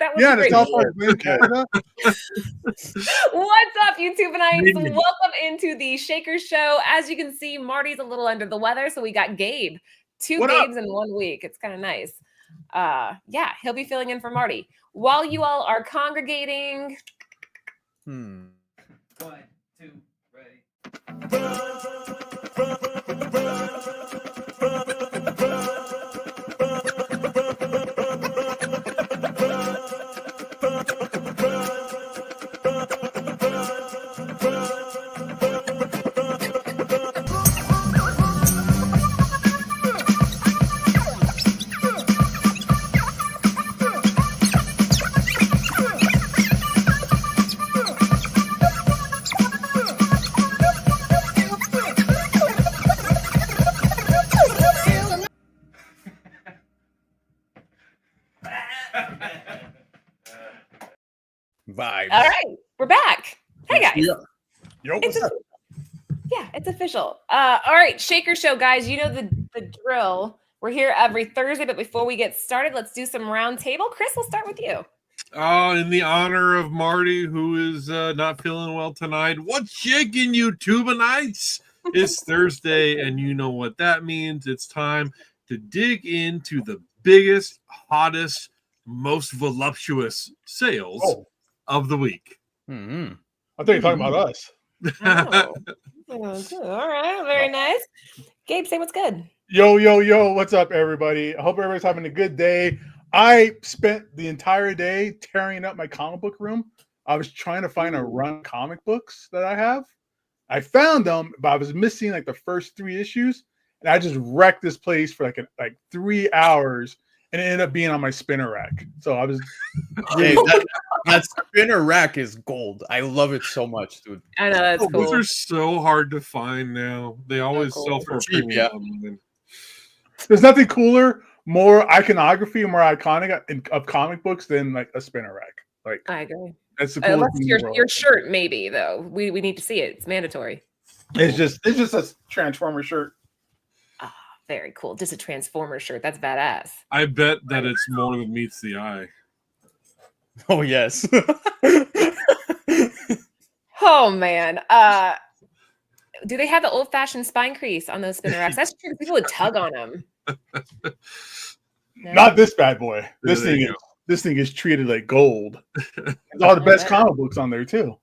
That was great. South Park in Canada. What's up, YouTubeites? Welcome into the Shaker Show. As you can see, Marty's a little under the weather, so we got Gabe. Two Gabes in 1 week. It's kind of nice. Yeah, he'll be filling in for Marty. While you all are congregating. 1, 2, ready. Vibes. All right, we're back. Hey guys. Yo, what's up? Yeah, it's official. All right, Shaker Show, guys. You know the drill. We're here every Thursday, but before we get started, let's do some round table. Chris, we'll start with you. In the honor of Marty, who is not feeling well tonight, what's shaking, YouTubeites? It's Thursday, and you know what that means. It's time to dig into the biggest, hottest, most voluptuous sales of the week. Mm-hmm. I think you're talking about us. All right, very nice. Gabe, say what's good. Yo, what's up, everybody? I hope everybody's having a good day. I spent the entire day tearing up my comic book room. I was trying to find a run comic books that I have. I found them, but I was missing like the first 3 issues, and I just wrecked this place for like 3 hours. And it ended up being on my spinner rack. So I was that spinner rack is gold. I love it so much, dude. I know, that's cool. Those are so hard to find now. They always sell for cheap, premium. There's nothing cooler, more iconography, more iconic of comic books than like a spinner rack. Like, I agree. That's the coolest thing in the world. Your shirt, maybe though. We need to see it. It's mandatory. It's just a Transformer shirt. Very cool. Just a Transformer shirt. That's badass. I bet that it's more than meets the eye. Oh, yes. Oh, man. Do they have the old-fashioned spine crease on those spinner racks? That's true. People would tug on them. No? Not this bad boy. This thing is treated like gold. There's all the best comic books on there, too.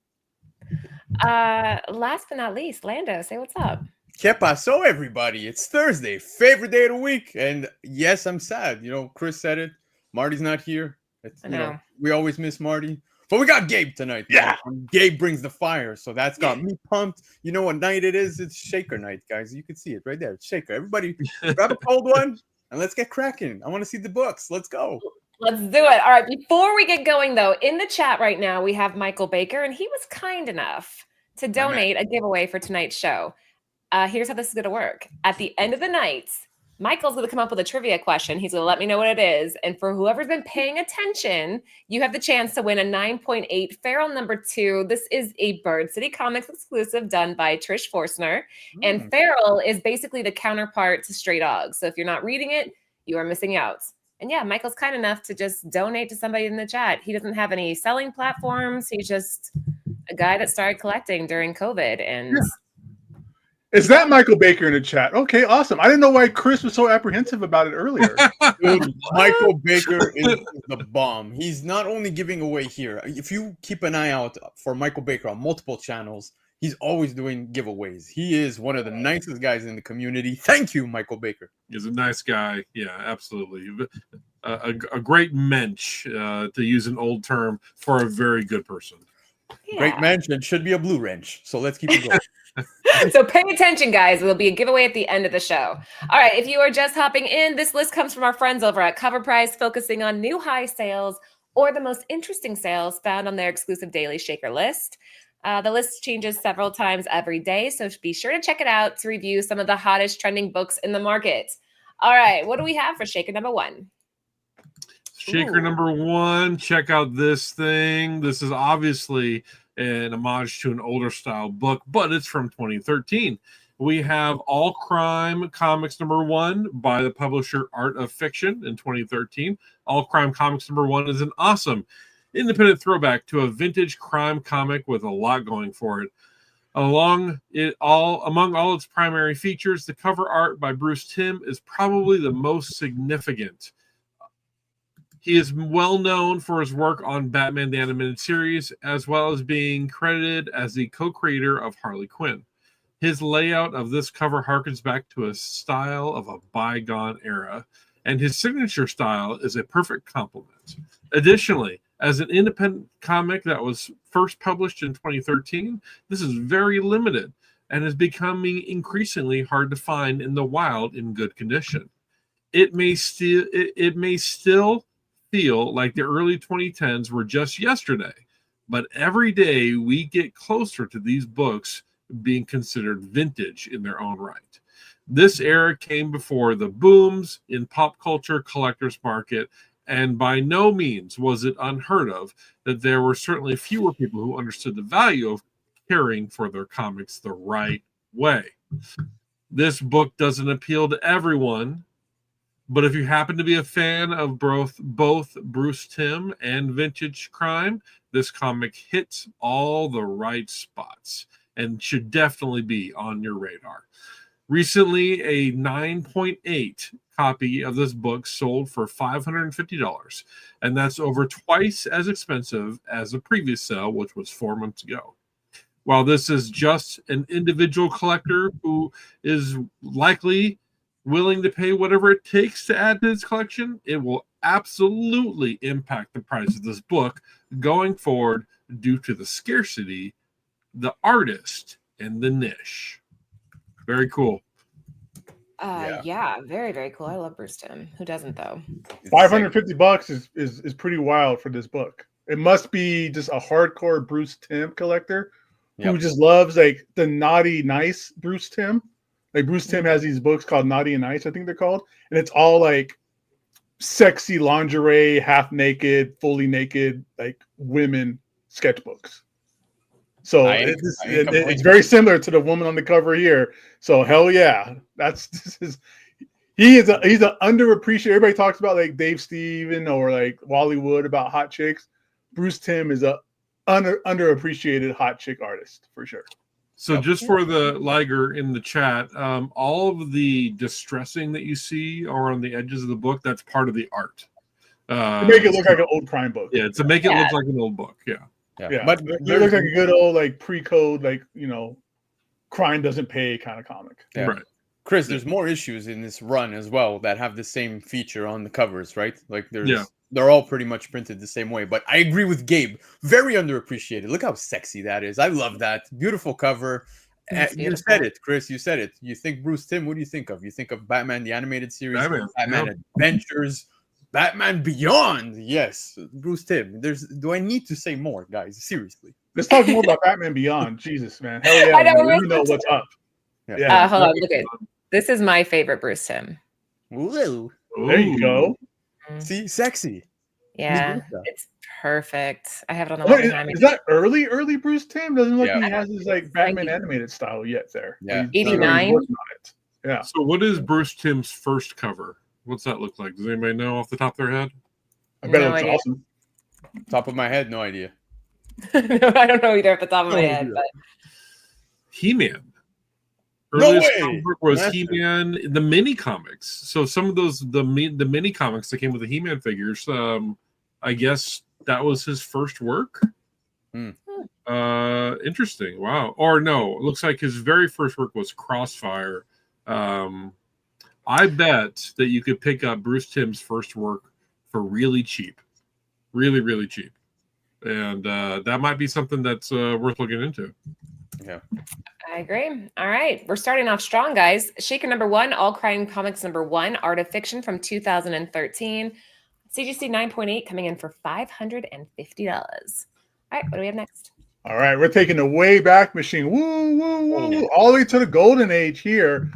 Last but not least, Lando, say what's up. ¿Qué pasó, everybody? It's Thursday, favorite day of the week. And yes, I'm sad. You know, Chris said it. Marty's not here. You know, we always miss Marty. But we got Gabe tonight. Yeah. And Gabe brings the fire. So that's got me pumped. You know what night it is? It's Shaker night, guys. You can see it right there. It's Shaker. Everybody grab a cold one and let's get cracking. I want to see the books. Let's go. Let's do it. All right. Before we get going, though, in the chat right now, we have Michael Baker, and he was kind enough to donate a giveaway for tonight's show. Here's how this is going to work. At the end of the night, Michael's going to come up with a trivia question. He's going to let me know what it is. And for whoever's been paying attention, you have the chance to win a 9.8 Feral #2. This is a Bird City Comics exclusive done by Trish Forstner. And Feral is basically the counterpart to Stray Dogs. So if you're not reading it, you are missing out. And yeah, Michael's kind enough to just donate to somebody in the chat. He doesn't have any selling platforms. He's just a guy that started collecting during COVID. And Is that Michael Baker in the chat? Okay, awesome. I didn't know why Chris was so apprehensive about it earlier. Dude, Michael Baker is the bomb. He's not only giving away here. If you keep an eye out for Michael Baker on multiple channels, he's always doing giveaways. He is one of the nicest guys in the community. Thank you, Michael Baker. He's a nice guy. Yeah, absolutely. A great mensch, to use an old term, for a very good person. yeah. Great mensch and should be a blue wrench. So let's keep it going. So pay attention, guys. There'll be a giveaway at the end of the show. All right, if you are just hopping in, this list comes from our friends over at Cover Price, focusing on new high sales or the most interesting sales found on their exclusive daily Shaker list. The list changes several times every day, so be sure to check it out to review some of the hottest trending books in the market. All right, what do we have for Shaker number 1? Shaker number 1, check out this thing. This is obviously an homage to an older style book, but it's from 2013. We have All Crime Comics #1 by the publisher Art of Fiction in 2013. All Crime Comics #1 is an awesome independent throwback to a vintage crime comic with a lot going for it. Among all its primary features, the cover art by Bruce Timm is probably the most significant. He is well known for his work on Batman the Animated Series, as well as being credited as the co-creator of Harley Quinn. His layout of this cover harkens back to a style of a bygone era, and his signature style is a perfect complement. Additionally, as an independent comic that was first published in 2013, this is very limited and is becoming increasingly hard to find in the wild in good condition. It may still feel like the early 2010s were just yesterday, but every day we get closer to these books being considered vintage in their own right. This era came before the booms in pop culture collectors market, and by no means was it unheard of that there were certainly fewer people who understood the value of caring for their comics the right way. This book doesn't appeal to everyone, but if you happen to be a fan of both Bruce Timm and vintage crime, this comic hits all the right spots and should definitely be on your radar. Recently, a 9.8 copy of this book sold for $550, and that's over twice as expensive as the previous sale, which was 4 months ago. While this is just an individual collector who is likely willing to pay whatever it takes to add to his collection, it will absolutely impact the price of this book going forward due to the scarcity, the artist, and the niche. Very cool. Yeah, very, very cool. I love Bruce Timm. Who doesn't, though? $550 is pretty wild for this book. It must be just a hardcore Bruce Timm collector who just loves like the naughty, nice Bruce Timm. Like Bruce Timm has these books called Naughty and Nice, I think they're called, and it's all like sexy lingerie, half naked, fully naked, like women sketchbooks. So it's very similar to the woman on the cover here. So hell yeah, he's an underappreciated. Everybody talks about like Dave Steven or like Wally Wood about hot chicks. Bruce Timm is a underappreciated hot chick artist for sure. So just for the Liger in the chat, all of the distressing that you see are on the edges of the book. That's part of the art. To make it look like an old crime book. Yeah, to make it look like an old book. Yeah. But it looks like a good old like pre-code, like crime doesn't pay kind of comic. Yeah. Right. Chris, there's more issues in this run as well that have the same feature on the covers, right? Like they're all pretty much printed the same way. But I agree with Gabe. Very underappreciated. Look how sexy that is. I love that. Beautiful cover. You said it, Chris. You said it. You think Bruce Timm, what do you think of? You think of Batman the Animated Series, Batman Adventures, Batman Beyond. Yes, Bruce Timm. Do I need to say more, guys? Seriously. Let's talk more about Batman Beyond. Jesus, man. Hell yeah. You know what's up. Yeah. Hold on. Look at this. Is my favorite Bruce Timm. Whoa. There you go. See, sexy. Yeah, it's perfect. I have it on the wall behind me. Is that early Bruce Timm? Doesn't look like he has his like Batman animated style yet there. Yeah. 89. Yeah. So what is Bruce Timm's first cover? What's that look like? Does anybody know off the top of their head? I bet it looks awesome. Top of my head, no idea. No, I don't know either off the top of my head. But He-Man. No Earliest way! comic book was He-Man, the mini comics. So some of those, the mini comics that came with the He-Man figures, I guess that was his first work. Interesting. Wow. Or no, it looks like his very first work was Crossfire. I bet that you could pick up Bruce Timm's first work for really cheap. Really, really cheap. And that might be something that's worth looking into. Yeah. I agree. All right. We're starting off strong, guys. Shaker #1, All Crime Comics #1, Art of Fiction from 2013. CGC 9.8 coming in for $550. All right. What do we have next? All right. We're taking the way back machine. Woo, woo, woo. All the way to the golden age here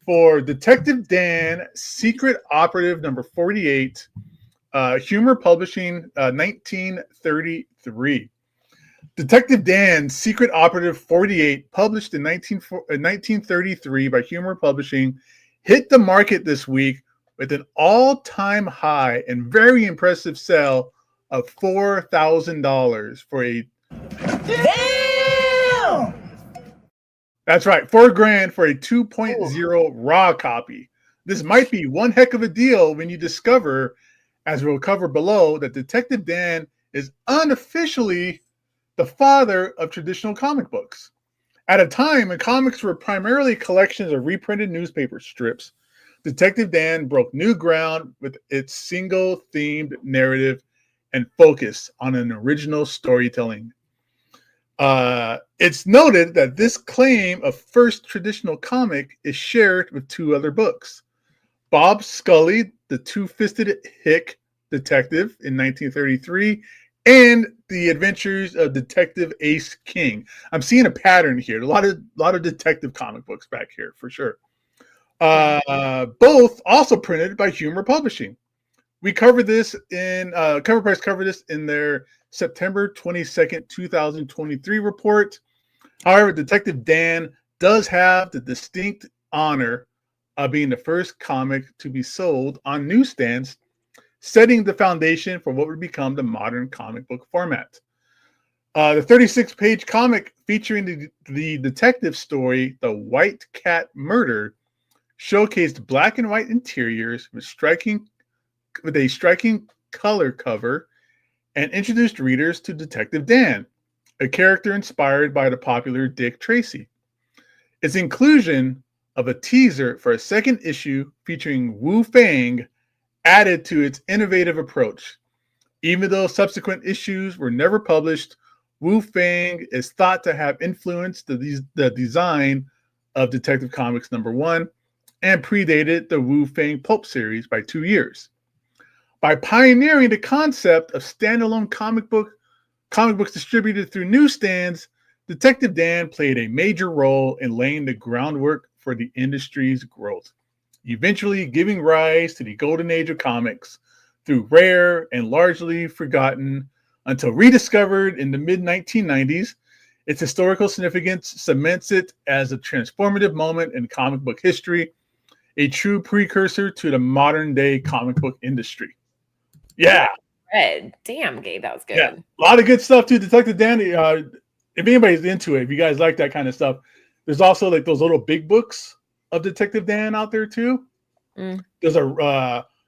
for Detective Dan, Secret Operative #48, Humor Publishing, 1933. Detective Dan, Secret Operative 48, published in 1933 by Humor Publishing, hit the market this week with an all-time high and very impressive sale of $4,000 for a... Damn! That's right, $4,000 for a 2.0 raw copy. This might be one heck of a deal when you discover, as we'll cover below, that Detective Dan is unofficially the father of traditional comic books. At a time when comics were primarily collections of reprinted newspaper strips, Detective Dan broke new ground with its single-themed narrative and focus on an original storytelling. It's noted that this claim of first traditional comic is shared with two other books. Bob Scully, the Two-Fisted Hick Detective in 1933, and The Adventures of Detective Ace King. I'm seeing a pattern here. A lot of detective comic books back here for sure. Both also printed by Humor Publishing. We covered this in Cover Price covered this in their September 22nd, 2023 report. However, Detective Dan does have the distinct honor of being the first comic to be sold on newsstands, setting the foundation for what would become the modern comic book format. The 36-page comic featuring the detective story, The White Cat Murder, showcased black and white interiors with a striking color cover and introduced readers to Detective Dan, a character inspired by the popular Dick Tracy. Its inclusion of a teaser for a second issue featuring Wu Fang added to its innovative approach. Even though subsequent issues were never published, Wu Fang is thought to have influenced the design of Detective Comics #1 and predated the Wu Fang pulp series by 2 years. By pioneering the concept of standalone comic books distributed through newsstands, Detective Dan played a major role in laying the groundwork for the industry's growth, eventually giving rise to the golden age of comics through rare and largely forgotten until rediscovered in the mid-1990s. Its historical significance cements it as a transformative moment in comic book history, a true precursor to the modern-day comic book industry. Yeah. Red. Damn, Gabe, that was good. Yeah. A lot of good stuff too. Detective Dan, if anybody's into it, if you guys like that kind of stuff, there's also like those little big books of Detective Dan out there too. There's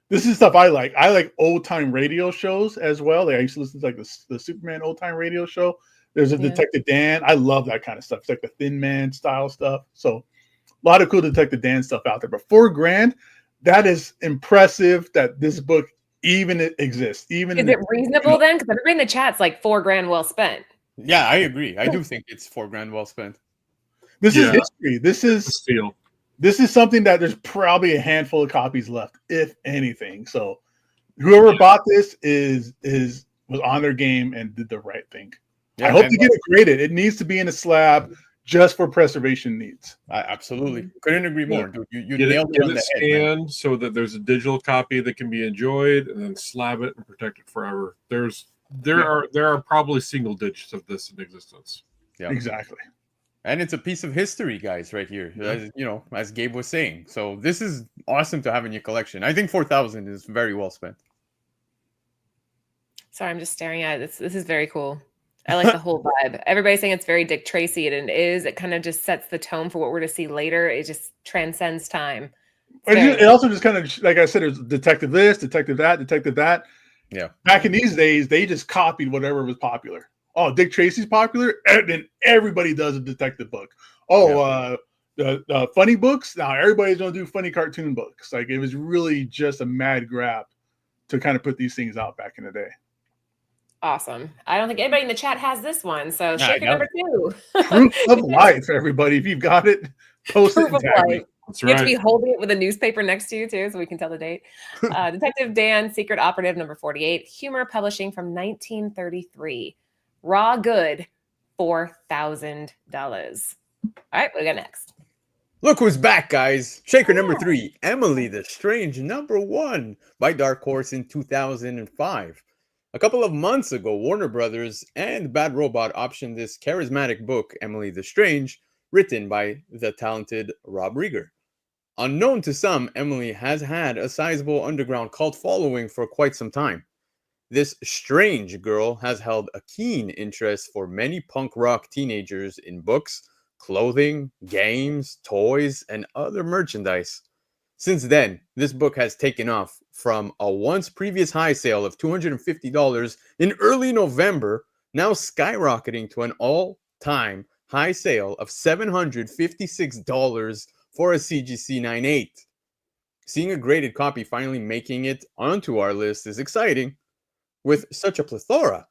this is stuff I like. I like old time radio shows as well. Like I used to listen to like the Superman old time radio show. There's a Detective Dan. I love that kind of stuff. It's like the Thin Man style stuff. So a lot of cool Detective Dan stuff out there. But $4,000, that is impressive that this book even exists. Even is it reasonable then? Because everybody in the chat's like $4,000 well spent. Yeah, I agree. I do think it's $4,000 well spent. This is history. This is Steal. This is something that there's probably a handful of copies left, if anything. So whoever bought this was on their game and did the right thing. Yeah, I hope to get it graded. It needs to be in a slab just for preservation needs. Absolutely. Couldn't agree more, dude. You get nailed it on the scanned head, so that there's a digital copy that can be enjoyed, and then slab it and protect it forever. There are probably single digits of this in existence. Yeah, exactly. And it's a piece of history, guys, right here. As, as Gabe was saying. So this is awesome to have in your collection. I think $4,000 is very well spent. Sorry, I'm just staring at it. This is very cool. I like the whole vibe. Everybody's saying it's very Dick Tracy, and it is. It kind of just sets the tone for what we're to see later. It just transcends time. It also just kind of, like I said, there's detective this, detective that. Yeah. Back in these days, they just copied whatever was popular. Oh, Dick Tracy's popular, and then everybody does a detective book. Oh, the funny books. Now everybody's going to do funny cartoon books. Like it was really just a mad grab to kind of put these things out back in the day. Awesome. I don't think anybody in the chat has this one. So shaker number 2. Proof of life, everybody. If you've got it, post it and tag me. That's right. You have to be holding it with a newspaper next to you too, so we can tell the date. Detective Dan, Secret Operative number 48, Humor Publishing from 1933. Raw good, $4,000. All right, what we got next? Look who's back, guys. Shaker number 3, Emily the Strange number 1 by Dark Horse in 2005. A couple of months ago, Warner Brothers and Bad Robot optioned this charismatic book, Emily the Strange, written by the talented Rob Rieger. Unknown to some, Emily has had a sizable underground cult following for quite some time. This strange girl has held a keen interest for many punk rock teenagers in books, clothing, games, toys, and other merchandise. Since then, this book has taken off from a once previous high sale of $250 in early November, now skyrocketing to an all-time high sale of $756 for a CGC 9.8. Seeing a graded copy finally making it onto our list is exciting. With such a plethora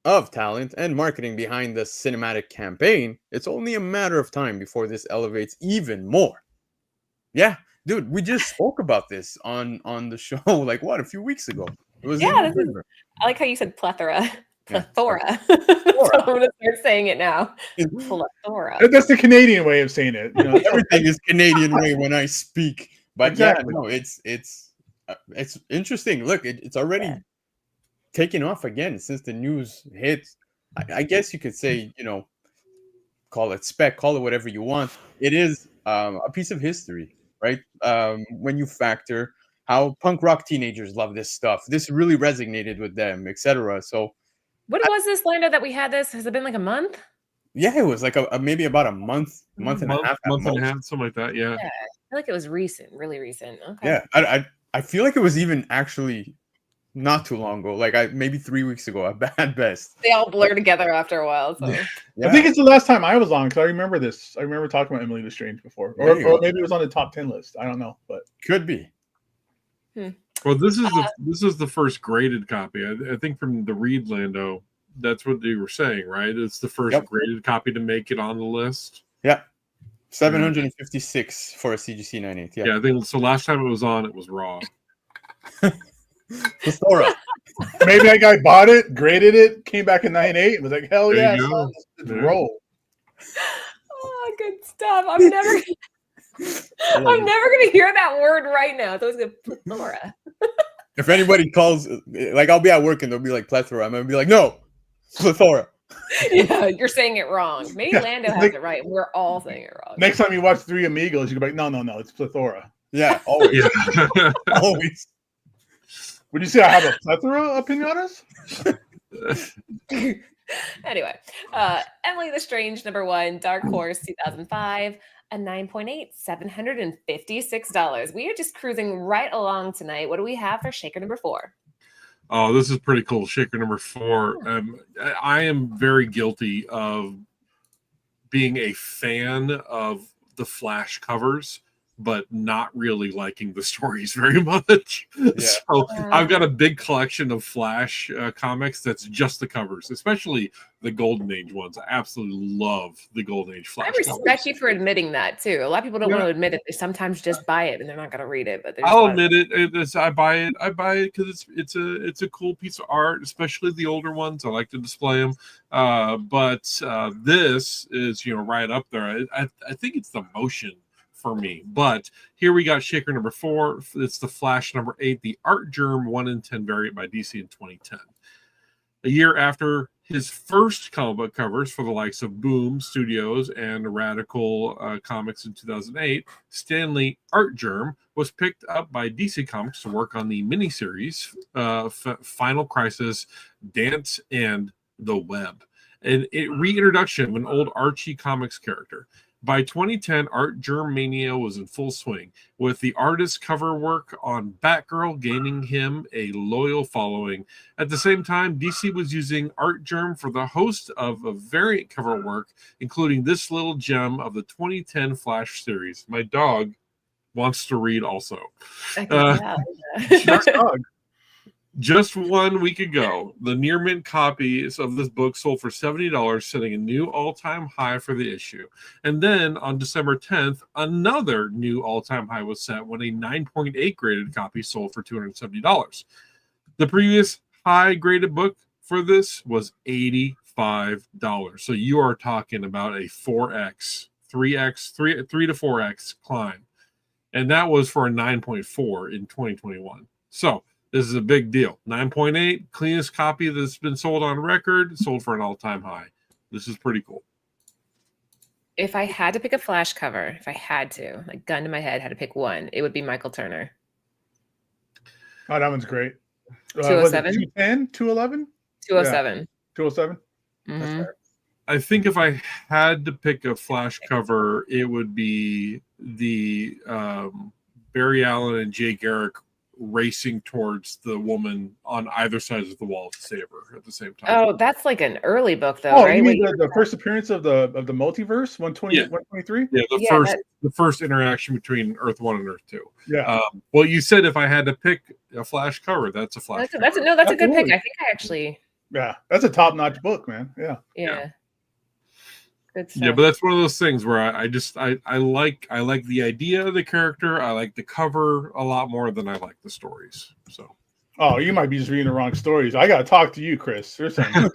of talent and marketing behind the cinematic campaign, it's only a matter of time before this elevates even more. Yeah, dude, we just spoke about this on the show, like what, a few weeks ago. It was I like how you said plethora. Plethora. Yeah. So I'm gonna start saying it now. Plethora. That's the Canadian way of saying it. You know? Everything is Canadian way when I speak, but Exactly. yeah, no, it's interesting. Look, it's already taken off again since the news hit. I guess you could say, call it spec, call it whatever you want. It is a piece of history, right? When you factor how punk rock teenagers love this stuff, this really resonated with them, etc. So, what was this, Lando, that we had this? Has it been like a month? Yeah, it was like maybe about a month and a half, something like that. Yeah. I feel like it was recent, really recent. Okay. Yeah, I feel like it was even actually not too long ago, like maybe 3 weeks ago at best. They all blur together after a while. So Yeah. I think it's the last time I was on because I remember this. I remember talking about Emily the Strange before, or maybe it was on the top 10 list. I don't know, but could be. Well, this is the first graded copy. I think from the read, Lando, that's what you were saying, right? It's the first graded copy to make it on the list. Yeah, 756 for a CGC 9.8. Yeah, I think so. Last time it was on, it was raw. Plethora. Maybe that guy bought it, graded it, came back in 9.8, and was like, "Hell yeah, son, let's roll." Oh, good stuff. I'm never gonna hear that word right now. It's always good. Plethora. If anybody calls, like I'll be at work and they'll be like plethora, I'm gonna be like, no, plethora. Yeah, you're saying it wrong. Maybe Lando has it right. We're all saying it wrong. Next time you watch Three Amigos, you go like, no, it's plethora. Yeah, always. Yeah. Always. Would you say I have a plethora opinion on us? Anyway, Emily the Strange, #1, Dark Horse, 2005, a 9.8, $756. We are just cruising right along tonight. What do we have for shaker #4? Oh, this is pretty cool. Shaker #4. I am very guilty of being a fan of the Flash covers, but not really liking the stories very much. Yeah. So I've got a big collection of Flash comics that's just the covers, especially the Golden Age ones. I absolutely love the Golden Age Flash. I respect you for admitting that too. A lot of people don't want to admit it. They sometimes just buy it and they're not going to read it. But I'll admit it. I buy it because it's a cool piece of art, especially the older ones. I like to display them. But this is right up there. I think it's the motion for me. But here we got shaker #4. It's the Flash #8, the Art Germ 1 in 10 variant by DC in 2010. A year after his first comic book covers for the likes of Boom Studios and Radical Comics in 2008, Stanley Art Germ was picked up by DC Comics to work on the miniseries Final Crisis, Dance, and The Web, an reintroduction of an old Archie Comics character. By 2010, Art Germ mania was in full swing, with the artist's cover work on Batgirl gaining him a loyal following. At the same time, DC was using Art Germ for the host of a variant cover work, including this little gem of the 2010 Flash series. My dog wants to read also. Just 1 week ago, the near mint copies of this book sold for $70, setting a new all-time high for the issue. And then on December 10th, another new all-time high was set when a 9.8 graded copy sold for $270. The previous high graded book for this was $85. So you are talking about a 4x, 3 to 4x climb. And that was for a 9.4 in 2021. So This is a big deal. 9.8, cleanest copy that's been sold on record, sold for an all-time high. This is pretty cool. If I had to pick a Flash cover, if I had to, like gun to my head, had to pick one, it would be Michael Turner. Oh, that one's great. 207? 210, 211? 207. 207? Mhm. I think if I had to pick a Flash cover, it would be the Barry Allen and Jay Garrick racing towards the woman on either side of the wall to save her at the same time. Oh, that's like an early book, though, Oh, right? you mean Wait, the first appearance of the multiverse, 120, Yeah. 123? Yeah, Yeah, the first interaction between Earth 1 and Earth 2. Yeah. Well, you said if I had to pick a Flash cover, that's a Flash cover. that's a good pick. Absolutely. I think I actually, Yeah, that's a top-notch book, man. Yeah. yeah. Good stuff. Yeah, but that's one of those things where I like the idea of the character. I like the cover a lot more than I like the stories. So Oh, you might be just reading the wrong stories. I got to talk to you, Chris. There's some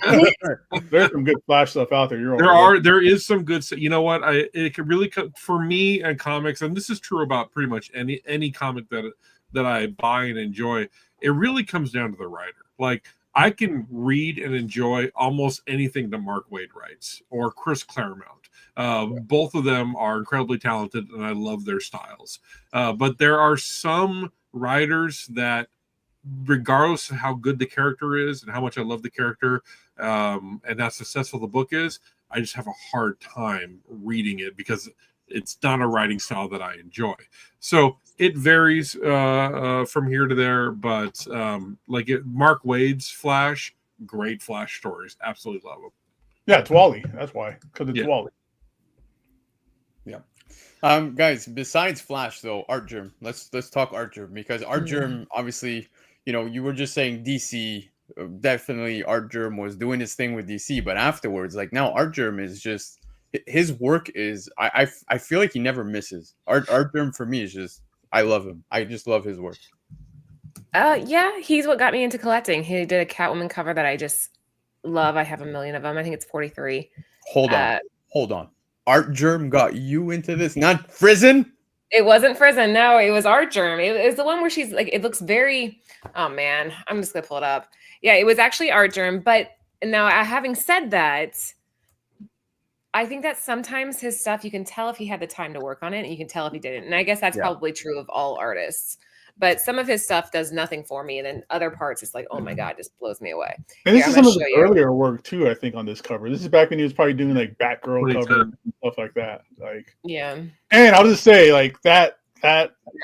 good Flash stuff out there. there is some good stuff. You know what? It could really for me and comics, and this is true about pretty much any comic that I buy and enjoy. It really comes down to the writer. Like, I can read and enjoy almost anything that Mark Waid writes or Chris Claremont. Both of them are incredibly talented, and I love their styles. But there are some writers that, regardless of how good the character is and how much I love the character, and how successful the book is, I just have a hard time reading it because it's not a writing style that I enjoy. So it varies from here to there, but Mark Waid's Flash, great Flash stories. Absolutely love them. Yeah, it's Wally. That's why, because it's Yeah. Wally. Yeah. Guys, besides Flash though, Art Germ. Let's talk Art Germ, because Art Germ, obviously, you were just saying DC. Definitely, Art Germ was doing his thing with DC, but afterwards, like now, Art Germ is just his work is. I feel like he never misses. Art Germ for me is just. I love him. I just love his work. Yeah, he's what got me into collecting. He did a Catwoman cover that I just love. I have a million of them. I think it's 43. Hold on. Art Germ got you into this, not Frison? It wasn't Frison. No, it was Art Germ. It was the one where she's like, it looks very, oh man, I'm just going to pull it up. Yeah, it was actually Art Germ. But now, having said that, I think that sometimes his stuff, you can tell if he had the time to work on it, and you can tell if he didn't. And I guess that's probably true of all artists. But some of his stuff does nothing for me, and then other parts, it's like, oh my god, just blows me away. And this is some of his earlier work too, I think, on this cover. This is back when he was probably doing like Batgirl cover and stuff like that. Like, yeah. And I'll just say, like that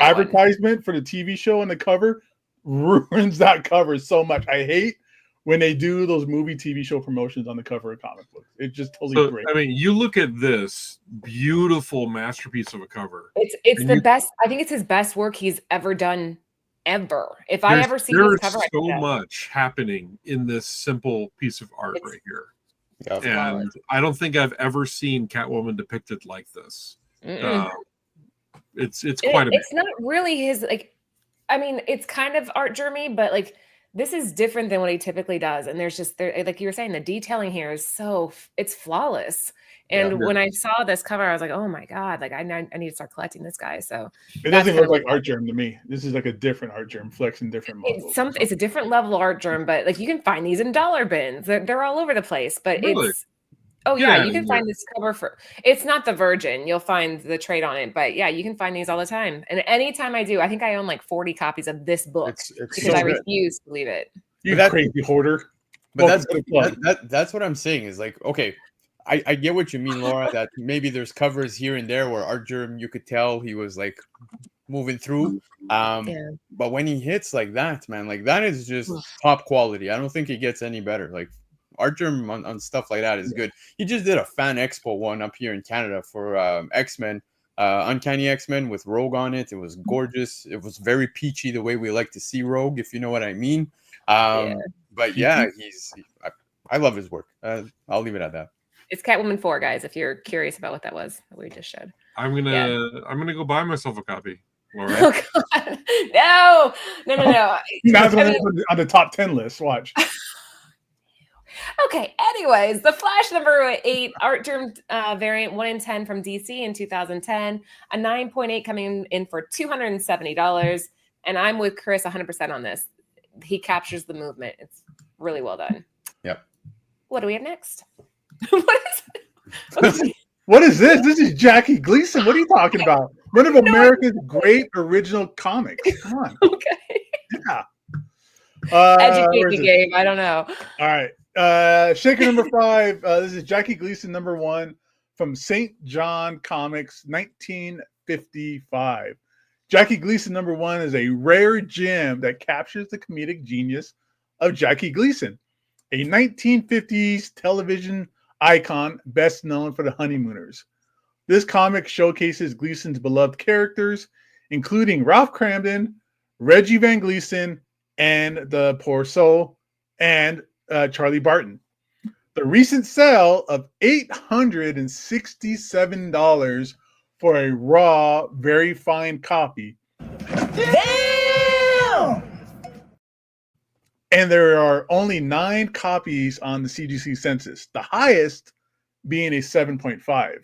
advertisement for the TV show on the cover ruins that cover so much. I hate when they do those movie TV show promotions on the cover of comic books. It just totally breaks. I mean, you look at this beautiful masterpiece of a cover. It's the best. I think it's his best work he's ever done, ever. If I ever see this cover, there's so much happening in this simple piece of art right here. Yeah, and I don't think I've ever seen Catwoman depicted like this. It's quite amazing. It's not really his, like, I mean, it's kind of Art Germy, but like, this is different than what he typically does. And there's just, like you were saying, the detailing here is it's flawless. And when I saw this cover, I was like, oh my God, like I need to start collecting this guy. So it doesn't look like Art Germ to me. This is like a different Art Germ, flexing different models. It's a different level Art Germ, but like you can find these in dollar bins. They're all over the place, but really? You can find this cover for, it's not the Virgin. You'll find the trade on it, but yeah, you can find these all the time. And anytime I do, I think I own like 40 copies of this book because I refuse to leave it. You crazy hoarder. But that's what I'm saying is like, okay, I get what you mean, Laura, that maybe there's covers here and there where Art Germ, you could tell he was like moving through. But when he hits like that, man, like that is just top quality. I don't think it gets any better. Like Art Germ on stuff like that is good. He just did a fan expo one up here in Canada for X-Men, Uncanny X-Men with Rogue on it. It was gorgeous. It was very peachy the way we like to see Rogue, if you know what I mean. But yeah, I love his work. I'll leave it at that. It's Catwoman 4, guys, if you're curious about what that was that we just showed. I'm gonna go buy myself a copy. Laura. Oh God. No. That's on the top 10 list. Watch. Okay, anyways, the Flash number 8 Art Germ variant 1 in 10 from DC in 2010, a 9.8 coming in for $270. And I'm with Chris 100% on this. he captures the movement. It's really well done. Yep. What do we have next? What is it? What is this? This is Jackie Gleason. What are you talking about? One of America's great original comics. Come on. Okay. Yeah. Educate where me, is it? Gabe. I don't know. All right. Shaker number 5. This is Jackie Gleason number 1 from St. John Comics, 1955. Jackie Gleason number 1 is a rare gem that captures the comedic genius of Jackie Gleason, a 1950s television icon best known for The Honeymooners. This comic showcases Gleason's beloved characters, including Ralph Cramden, Reggie Van Gleason, and the Poor Soul, and Charlie Barton. The recent sale of $867 for a raw, very fine copy. Damn! And there are only 9 copies on the CGC census, the highest being a 7.5.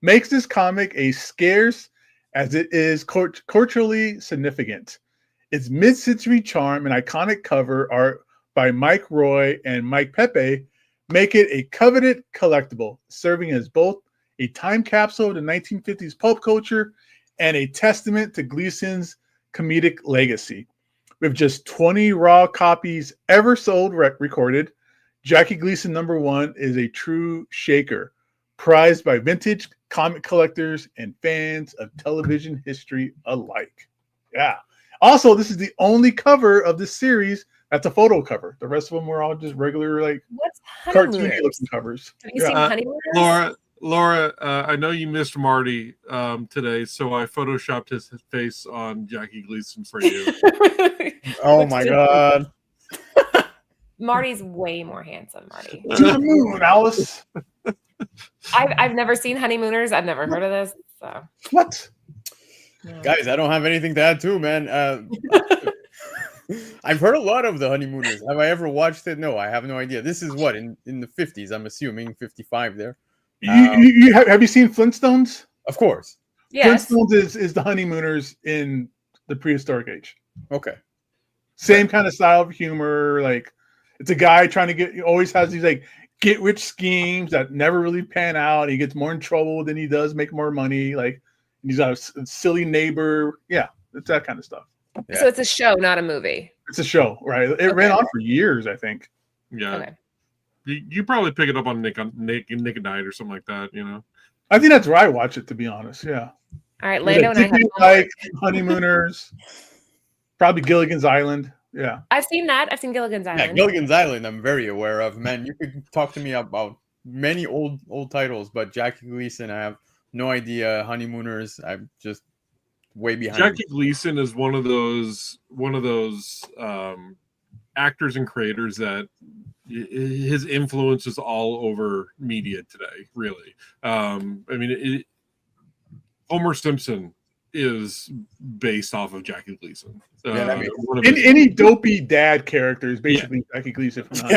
Makes this comic a scarce as it is culturally significant. Its mid-century charm and iconic cover art by Mike Roy and Mike Pepe make it a coveted collectible, serving as both a time capsule of the 1950s pulp culture and a testament to Gleason's comedic legacy. With just 20 raw copies ever sold recorded, Jackie Gleason number 1 is a true shaker, prized by vintage comic collectors and fans of television history alike. Yeah. Also, this is the only cover of this series that's a photo cover. The rest of them were all just regular, like, What's cartoony Honeymooners? looking covers. Have you seen Honeymooners? Laura, I know you missed Marty today, so I photoshopped his face on Jackie Gleason for you. Oh my god. Marty's way more handsome, Marty. To the moon, Alice. I've never seen Honeymooners. I've never heard of this. So What? Guys, I don't have anything to add too, man. I've heard a lot of the Honeymooners. Have I ever watched it? No, I have no idea. This is what in the 50s. I'm assuming 55 there. Have you seen Flintstones? Of course. yes. Flintstones is the Honeymooners in the prehistoric age. Okay. Same kind of style of humor. Like, it's a guy trying to he always has these like get rich schemes that never really pan out. He gets more in trouble than he does make more money. Like, he's got a silly neighbor. Yeah, it's that kind of stuff. Yeah. So it's a show, not a movie. It's a show, right? It ran on for years, I think. Yeah. Okay. You probably pick it up on Nick at Night or something like that, you know. I think that's where I watch it, to be honest. Yeah. All right, Lando and I have like Honeymooners, probably Gilligan's Island. Yeah. I've seen that. I've seen Gilligan's Yeah, Island. Gilligan's Island, I'm very aware of. Man, you could talk to me about many old titles, but Jackie Gleason, I have no idea. Honeymooners, I'm just way behind. Jackie Gleason is one of those actors and creators that his influence is all over media today. Really, I mean, Homer Simpson is based off of Jackie Gleason. Yeah, I mean, Any dopey dad character is basically Jackie Gleason. From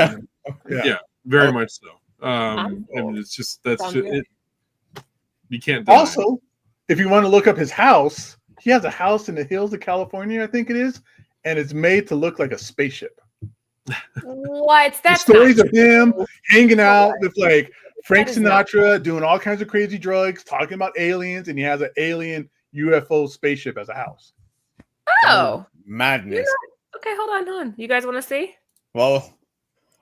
Yeah, very much so. Cool. And it's just that's Sounds just, good. you can't deny it. Also, if you want to look up his house, he has a house in the hills of California, I think it is, and it's made to look like a spaceship. What? That's The stories not of him true. hanging out with like Frank That is not Sinatra, doing all kinds of crazy drugs, talking about aliens, and he has an alien UFO spaceship as a house. Oh. Madness. Okay, hold on. You guys want to see? Well,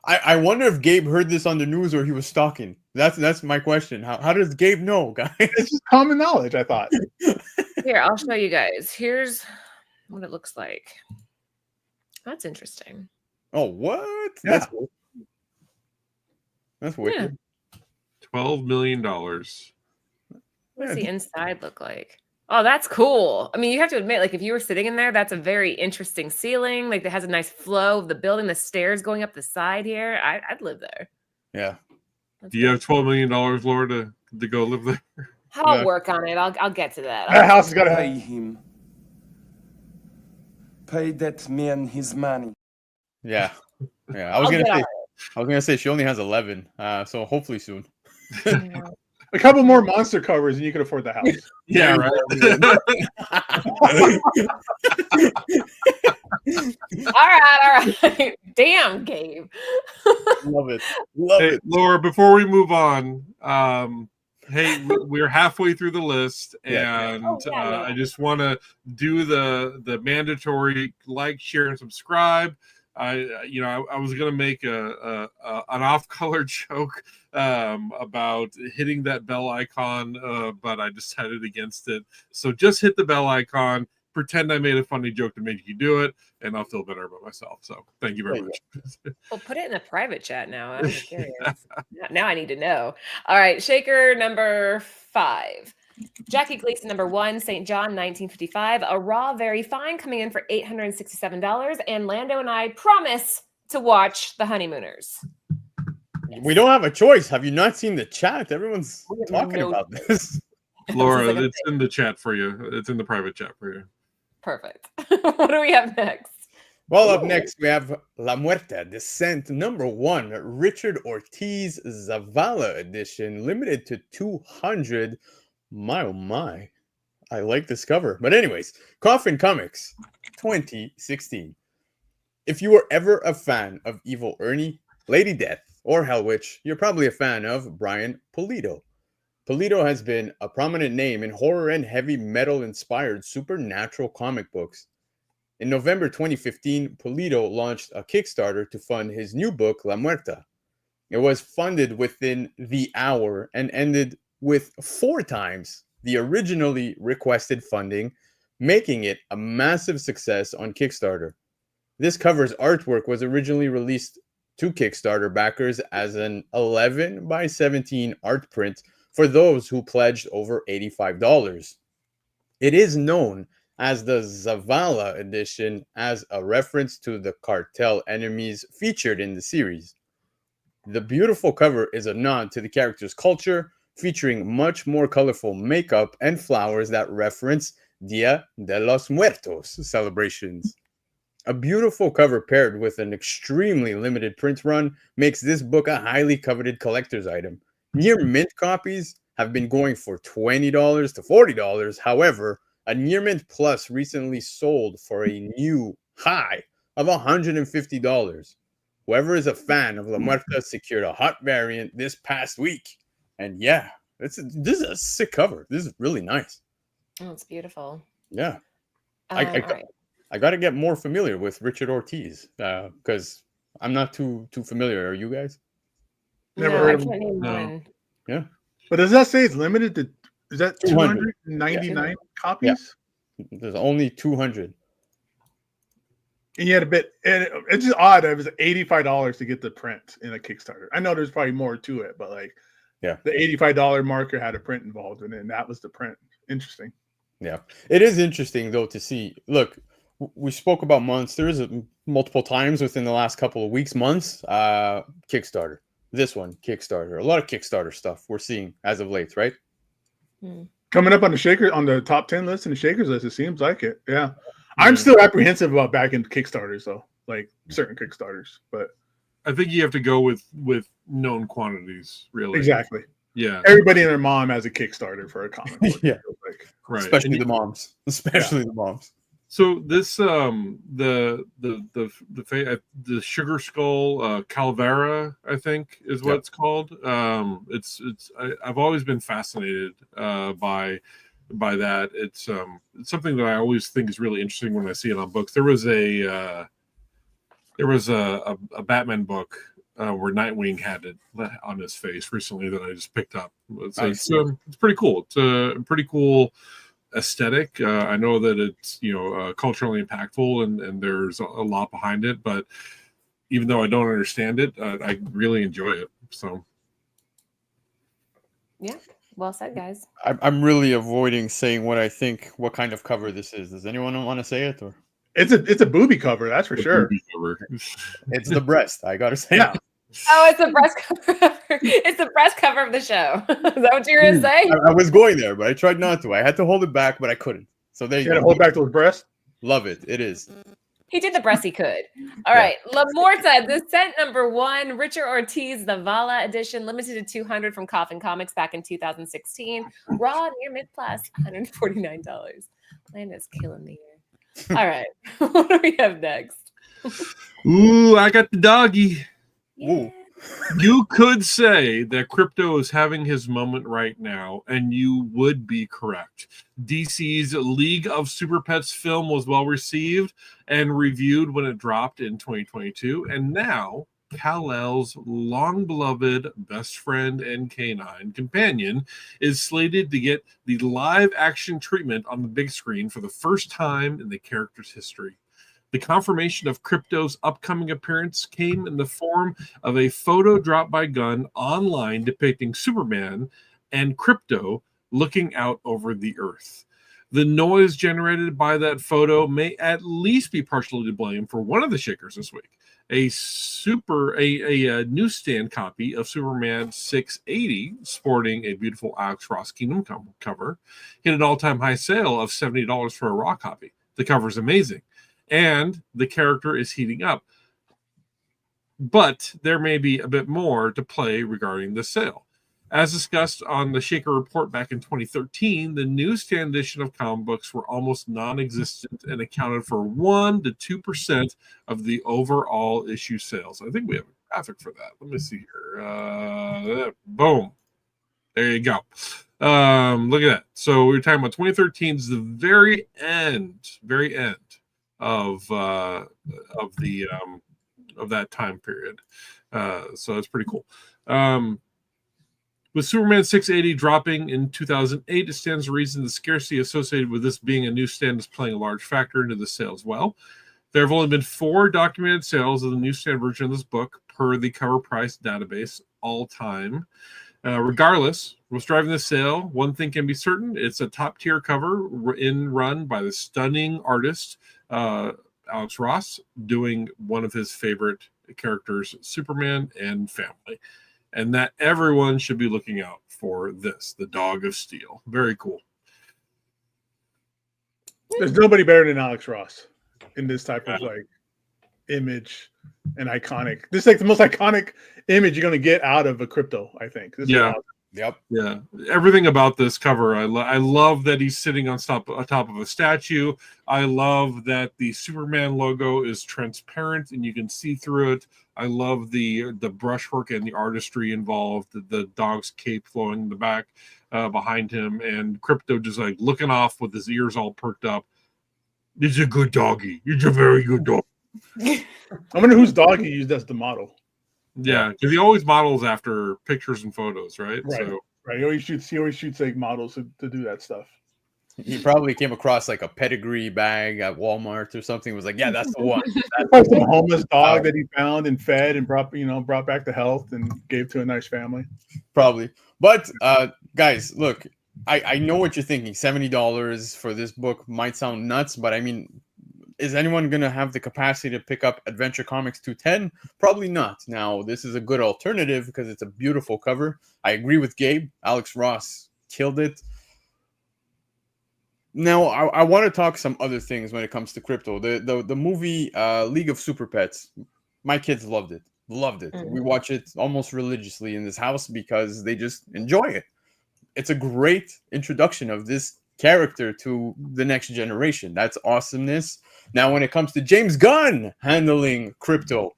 I wonder if Gabe heard this on the news or he was stalking. That's my question. How does Gabe know, guys? It's just common knowledge, I thought. Here, I'll show you guys. Here's what it looks like. That's interesting. Oh, what? Yeah. That's cool. That's wicked. $12 million. What does the inside look like? Oh, that's cool. I mean, you have to admit, like, if you were sitting in there, that's a very interesting ceiling. Like, it has a nice flow of the building, the stairs going up the side here. I'd live there. Yeah. Do you have $12 million, Laura, to go live there? I'll Yeah. work on it. I'll get to that. That house has got to Pay have. him. Pay that man his money. Yeah. Yeah. I'll get on it. I was gonna say she only has 11. So hopefully soon. Yeah. A couple more monster covers and you could afford the house. Yeah, right. All right. Damn, Gabe. Love it. Love Hey, it. Laura, before we move on, hey, we're halfway through the list, Yeah. and Oh, yeah. I just want to do the mandatory like, share, and subscribe. I was gonna make an off-color joke about hitting that bell icon, but I decided against it. So just hit the bell icon. Pretend I made a funny joke to make you do it, and I'll feel better about myself. So thank you very much. Well, put it in the private chat now. I'm curious. Now I need to know. All right, Shaker number 5. Jackie Gleason number 1, St. John 1955. A raw, very fine, coming in for $867. And Lando and I promise to watch The Honeymooners. We don't have a choice. Have you not seen the chat? Everyone's We have talking no about this. Laura, This is like a it's in the chat for you. It's in the private chat for you. Perfect. What do we have next? Well, up next, we have La Muerta, Descent number 1, Richard Ortiz Zavala edition, limited to 200. My, oh my. I like this cover. But anyways, Coffin Comics 2016. If you were ever a fan of Evil Ernie, Lady Death, or Hell Witch, you're probably a fan of Brian Pulido. Pulido has been a prominent name in horror and heavy metal-inspired supernatural comic books. In November 2015, Pulido launched a Kickstarter to fund his new book, La Muerta. It was funded within the hour and ended with 4 times the originally requested funding, making it a massive success on Kickstarter. This cover's artwork was originally released to Kickstarter backers as an 11 by 17 art print for those who pledged over $85. It is known as the Zavala edition as a reference to the cartel enemies featured in the series. The beautiful cover is a nod to the character's culture, featuring much more colorful makeup and flowers that reference Dia de los Muertos celebrations. A beautiful cover paired with an extremely limited print run makes this book a highly coveted collector's item. Near mint copies have been going for $20 to $40. However, a Near Mint Plus recently sold for a new high of $150. Whoever is a fan of La Muerta secured a hot variant this past week. And yeah, this is a sick cover. This is really nice. Oh, it's beautiful. Yeah. All right. I got to get more familiar with Richard Ortiz because I'm not too familiar. Are you guys? Never No, heard I of him. can't name No. one. Yeah. But does that say it's limited to? Is that 200. 299 copies? There's only 200. And you had a bit. And it's just odd that it was $85 to get the print in a Kickstarter. I know there's probably more to it, but like, Yeah. the $85 marker had a print involved in it, and that was the print. Interesting. Yeah. It is interesting though to see. Look, we spoke about monsters multiple times within the last couple of weeks, months. Kickstarter. This one, Kickstarter. A lot of Kickstarter stuff we're seeing as of late, right? Coming up on the top 10 list and the Shakers list, it seems like it. Yeah. I'm still apprehensive about back into Kickstarters though, like certain Kickstarters, but I think you have to go with known quantities, really. exactly. Yeah. Everybody and their mom has a Kickstarter for a comic book. Yeah. Like, Right. Especially the moms. Especially the moms. So this the Sugar Skull Calvera, I think is what it's called. I've always been fascinated by that. It's something that I always think is really interesting when I see it on books. There was a Batman book where Nightwing had it on his face recently that I just picked up. So it's pretty cool. It's a pretty cool aesthetic. I know that it's culturally impactful and there's a lot behind it, but even though I don't understand it, I really enjoy it. So Yeah. Well said, guys. I'm really avoiding saying what kind of cover this is. Does anyone want to say it? Or it's a booby cover, that's for sure. it's the breast. I gotta say. Yeah. Oh, it's the breast cover. It's the breast cover of the show. Is that what you're gonna say? I was going there, but I tried not to. I had to hold it back, but I couldn't. So there you You gotta go. hold back those breasts. Love it. It is. He did the best he could. All right. La Muerta, Descent number 1, Richard Ortiz, the Vala edition, limited to 200 from Coffin Comics back in 2016. Raw Near Mid Plus, $149. Landon's killing me here. All right. What do we have next? Ooh, I got the doggy. Ooh. You could say that crypto is having his moment right now, and you would be correct. DC's League of Super Pets film was well received and reviewed when it dropped in 2022, and now Kal-El's long-beloved best friend and canine companion is slated to get the live-action treatment on the big screen for the first time in the character's history. The confirmation of Crypto's upcoming appearance came in the form of a photo dropped by Gunn online depicting Superman and Crypto looking out over the Earth. The noise generated by that photo may at least be partially to blame for one of the shakers this week. A newsstand copy of Superman 680, sporting a beautiful Alex Ross Kingdom cover, hit an all-time high sale of $70 for a raw copy. The cover is amazing, and the character is heating up. But there may be a bit more to play regarding the sale. As discussed on the Shaker Report back in 2013, the newsstand edition of comic books were almost non-existent and accounted for 1 to 2% of the overall issue sales. I think we have a graphic for that. Let me see here. Boom. There you go. Look at that. So we were talking about 2013 is the very end of that time period. So that's pretty cool. With Superman 680 dropping in 2008, it stands to reason the scarcity associated with this being a newsstand is playing a large factor into the sale as well. There have only been 4 documented sales of the newsstand version of this book per the cover price database all time. Regardless, what's driving the sale, one thing can be certain: it's a top-tier cover run by the stunning artist Alex Ross, doing one of his favorite characters, Superman and family. And that everyone should be looking out for this, the Dog of Steel. Very cool. There's nobody better than Alex Ross in this type of like image and iconic. This is like the most iconic image you're going to get out of a Crypto, I think. This is awesome. Yep. Yeah. Everything about this cover. I love that he's sitting on top of a statue. I love that the Superman logo is transparent and you can see through it. I love the brushwork and the artistry involved. The dog's cape flowing in the back behind him, and Crypto just like looking off with his ears all perked up. He's a good doggy. He's a very good dog. I wonder whose dog he used as the model. Yeah, because he always models after pictures and photos, right? Right. So, right. He always shoots like models to do that stuff. He probably came across like a pedigree bag at Walmart or something. Was like, yeah, that's the one. That's some homeless dog that he found and fed and brought back to health and gave to a nice family. Probably. But guys, look, I know what you're thinking. $70 for this book might sound nuts, but I mean, is anyone going to have the capacity to pick up Adventure Comics 210? Probably not. Now, this is a good alternative because it's a beautiful cover. I agree with Gabe. Alex Ross killed it. Now, I want to talk some other things when it comes to Crypto. The movie League of Super Pets, my kids loved it. We watch it almost religiously in this house because they just enjoy it. It's a great introduction of this character to the next generation. That's awesomeness. Now, when it comes to James Gunn handling Crypto,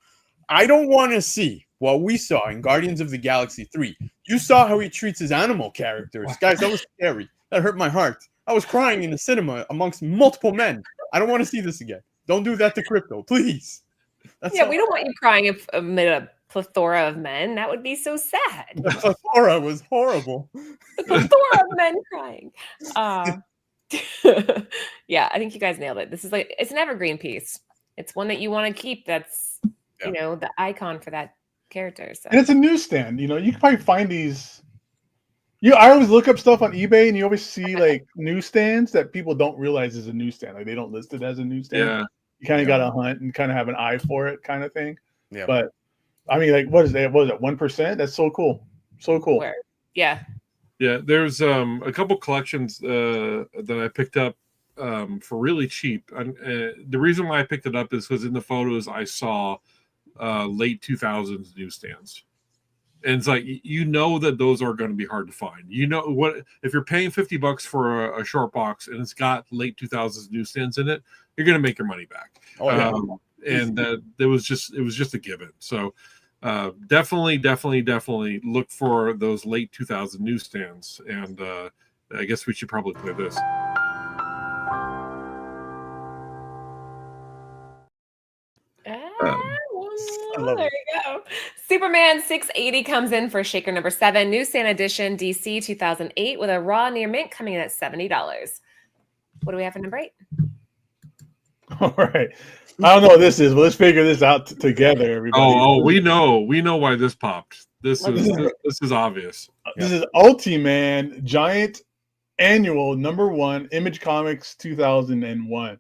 I don't want to see what we saw in Guardians of the Galaxy 3. You saw how he treats his animal characters. Guys, that was scary. That hurt my heart. I was crying in the cinema amongst multiple men. I don't want to see this again. Don't do that to Crypto, please. We don't want you crying amid a plethora of men. That would be so sad. The plethora was horrible. The plethora of men crying. Yeah, I think you guys nailed it. This is it's an evergreen piece. It's one that you want to keep. That's the icon for that character. So. And it's a newsstand. You can probably find these. I always look up stuff on eBay, and you always see like newsstands that people don't realize is a newsstand. Like they don't list it as a newstand. Yeah. You kind of got to hunt and kind of have an eye for it, kind of thing. Yeah. But I mean, like, what is that? What is it? 1%? That's so cool. So cool. Yeah. Yeah. There's a couple collections that I picked up for really cheap. The reason why I picked it up is because in the photos I saw late 2000s newsstands. And it's like, you know that those are going to be hard to find. You know what, if you're paying $50 for a short box and it's got late 2000s newsstands in it, you're going to make your money back. Oh yeah. And it was just a given. So definitely look for those late 2000 newsstands. And I guess we should probably play this. There you go. Superman 680 comes in for shaker number 7, newsstand edition, DC 2008, with a raw near mint coming in at $70. What do we have for number 8? All right. I don't know what this is, but let's figure this out together, everybody. Oh, we know why this popped. This is obvious. This is Ultiman Giant Annual #1 Image Comics 2001.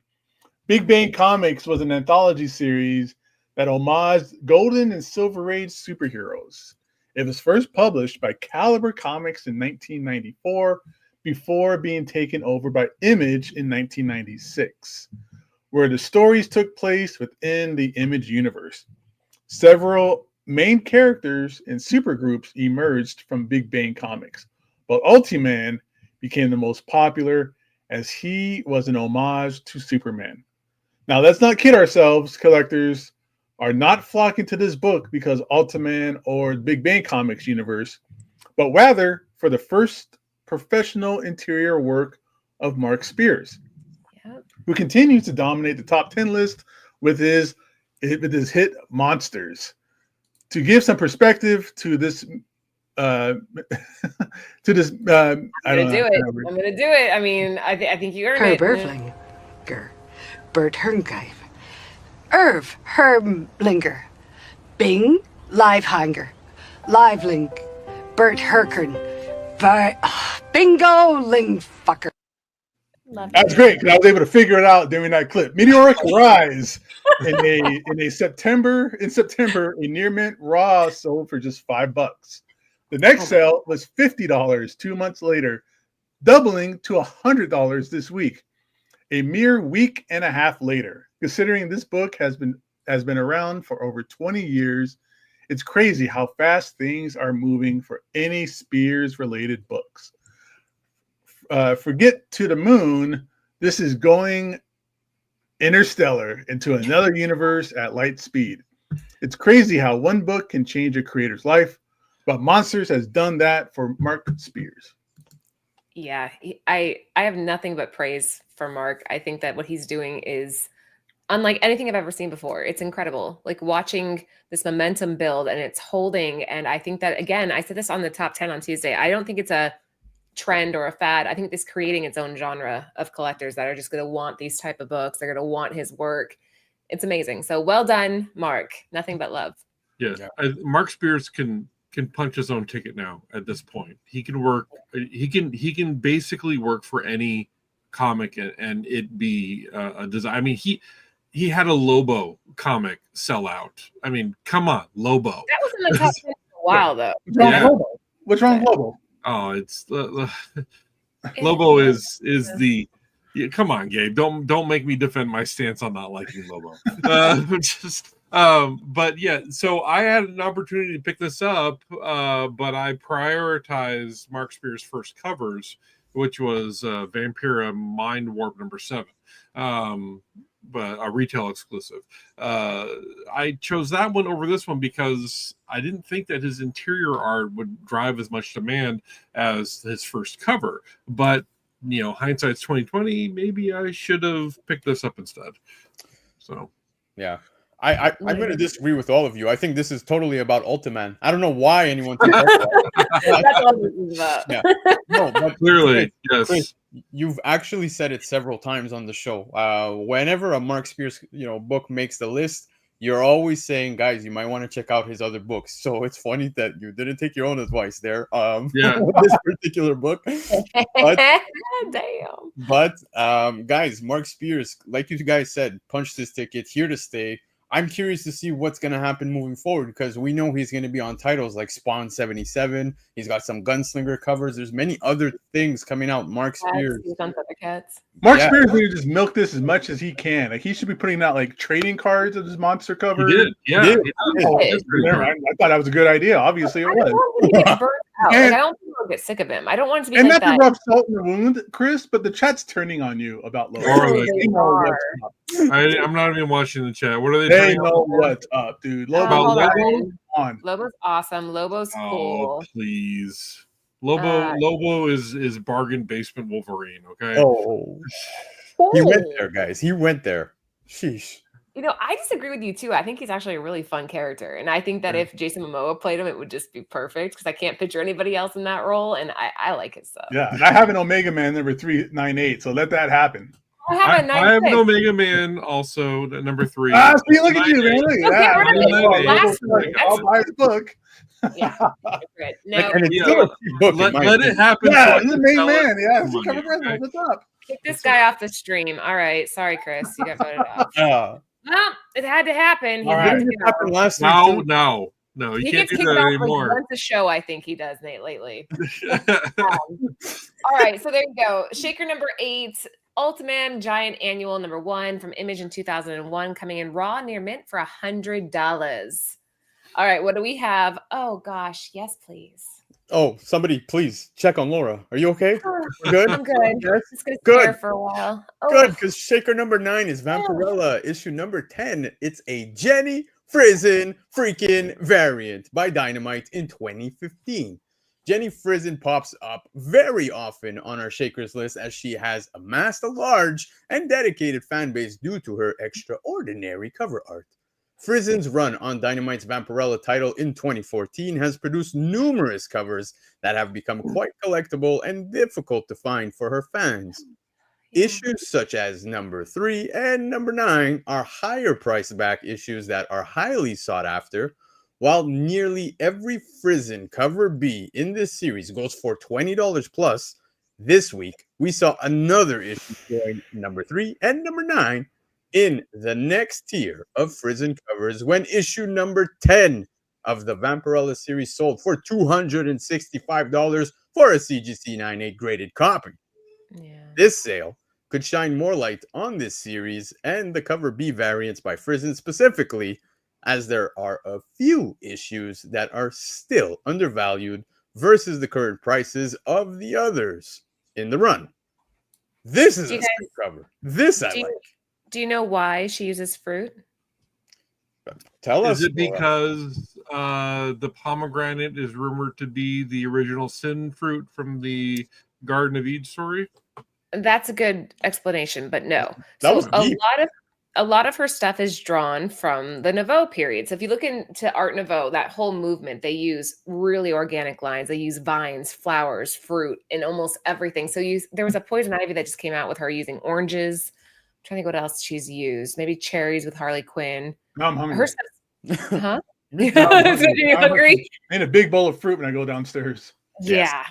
Big Bang Comics was an anthology series that homaged Golden and Silver Age superheroes. It was first published by Caliber Comics in 1994 before being taken over by Image in 1996, where the stories took place within the Image universe. Several main characters and supergroups emerged from Big Bang Comics, but Ultiman became the most popular as he was an homage to Superman. Now, let's not kid ourselves. Collectors are not flocking to this book because Ultiman or Big Bang Comics universe, but rather for the first professional interior work of Mark Spears, who continues to dominate the top 10 list with his hit Monsters. To give some perspective to this, I'm gonna do it. I mean, I think you earned it. Herberflinger, Bert Herngeif, Irv Hermlinger, Bing Livehanger, Livelink, Bert Herkern, Bingo Lingfucker. That's great because I was able to figure it out during that clip. Meteoric Rise in September, a near mint raw sold for just $5. The next sale was $50 2 months later, doubling to $100 this week. A mere week and a half later, considering this book has been around for over 20 years, it's crazy how fast things are moving for any Spears-related books. Forget to the moon. This is going interstellar into another universe at light speed. It's crazy how one book can change a creator's life, but Monsters has done that for Mark Spears. Yeah, I have nothing but praise for Mark. I think that what he's doing is unlike anything I've ever seen before. It's incredible. Like watching this momentum build and it's holding. And I think that, again, I said this on the top 10 on Tuesday. I don't think it's a trend or a fad. I think it's creating its own genre of collectors that are just going to want these type of books. They're going to want his work. It's amazing. So well done, Mark. Nothing but love. Yeah. Mark Spears can punch his own ticket now at this point. He can work. He can basically work for any comic and it be a design. I mean, he had a Lobo comic sell out. I mean, come on, Lobo. That was in the top 10 for a while, though. What's wrong with Lobo? Oh, it's Lobo is the. Yeah, come on, Gabe. Don't make me defend my stance on not liking Lobo. But yeah, so I had an opportunity to pick this up, but I prioritized Mark Spears' first covers, which was Vampirella Mind Warp #7, but a retail exclusive. I chose that one over this one because I didn't think that his interior art would drive as much demand as his first cover. But you know, hindsight's 2020. Maybe I should have picked this up instead. So, yeah. I'm going to disagree with all of you. I think this is totally about Ultiman. I don't know why anyone thinks that's all this is about. Yeah. No, but clearly, yes. Chris, you've actually said it several times on the show. Whenever a Mark Spears, book makes the list, you're always saying, guys, you might want to check out his other books. So it's funny that you didn't take your own advice there. With this particular book. But guys, Mark Spears, like you guys said, punched his ticket, here to stay. I'm curious to see what's going to happen moving forward because we know he's going to be on titles like Spawn 77. He's got some Gunslinger covers. There's many other things coming out. Mark Spears. He's on Thundercats. Mark Spears needs to just milk this as much as he can. Like he should be putting out like trading cards of his monster cover. He did. Yeah. He did. I thought that was a good idea. Obviously, it I don't was. want him to get burnt out. And- Like, I don't think I'll get sick of him. I don't want it to be And like not to that. rub salt in the wound, Chris, but the chat's turning on you about Lobo. Or like- They know what's up. I'm not even watching the chat. What are they? They turning know on? what's up, dude. About Lobo, Lobo? on. Lobo's awesome. Lobo's Oh, cool. please. Lobo is bargain basement Wolverine. Okay. Oh, he went there, guys. He went there. Sheesh. You know, I disagree with you too. I think he's actually a really fun character, and I think that if Jason Momoa played him, it would just be perfect because I can't picture anybody else in that role, and I like his stuff. Yeah, I have an Omega Man number 398, so let that happen. I have a I have 96. no Mega Man also at number 3. See, look at you, man. Look at Okay, that. we're gonna do last Like, week. I'll buy his book. Yeah, good. Now, And it's Yeah. still a cheap book. in Let my it opinion. happen. so I Yeah, he's the can main sell it man. Yeah, for he's money, cover president. okay? What's up? kick this guy off the stream. All right, sorry, Chris, you got voted off. Well, it had to happen. He All right. had to Didn't it go. happen last week? No, too? no, you He can't gets do kicked that off anymore. like once a show. I think he does, Nate, lately. All right, so there you go. Shaker number 8, Ultiman Giant Annual number 1 from Image in 2001, coming in raw near mint for $100. All right, what do we have? Oh gosh, yes, please. Oh, somebody, please check on Laura. Are you okay? Good? I'm good. Yes? Just gonna Good. stare for a while. Oh, Good, because Shaker number 9 is Vampirella. Issue number 10. It's a Jenny Frison freaking variant by Dynamite in 2015. Jenny Frison pops up very often on our Shakers list as she has amassed a large and dedicated fan base due to her extraordinary cover art. Frison's run on Dynamite's Vampirella title in 2014 has produced numerous covers that have become quite collectible and difficult to find for her fans. Issues such as number 3 and number 9 are higher price back issues that are highly sought after, while nearly every Frison cover B in this series goes for $20 plus. This week, we saw another issue join number 3 and number 9 in the next tier of Frison covers when issue number 10 of the Vampirella series sold for $265 for a CGC 98 graded copy. yeah. This sale could shine more light on this series and the cover B variants by Frison specifically, as there are a few issues that are still undervalued versus the current prices of the others in the run. This is Do a you sweet cover. This I do you- like. Do you know why she uses fruit? Tell us. Is it Laura. because the pomegranate is rumored to be the original sin fruit from the Garden of Eden story? That's a good explanation, but no. That was deep. A lot of her stuff is drawn from the Nouveau period. So if you look into Art Nouveau, that whole movement, they use really organic lines. They use vines, flowers, fruit, and almost everything. So there was a Poison Ivy that just came out with her using oranges. I'm trying to think what else she's used. Maybe cherries with Harley Quinn. Now I'm hungry. Her stuff, huh? Now I'm Is it you hungry? I need a big bowl of fruit when I go downstairs. Yes. Yeah.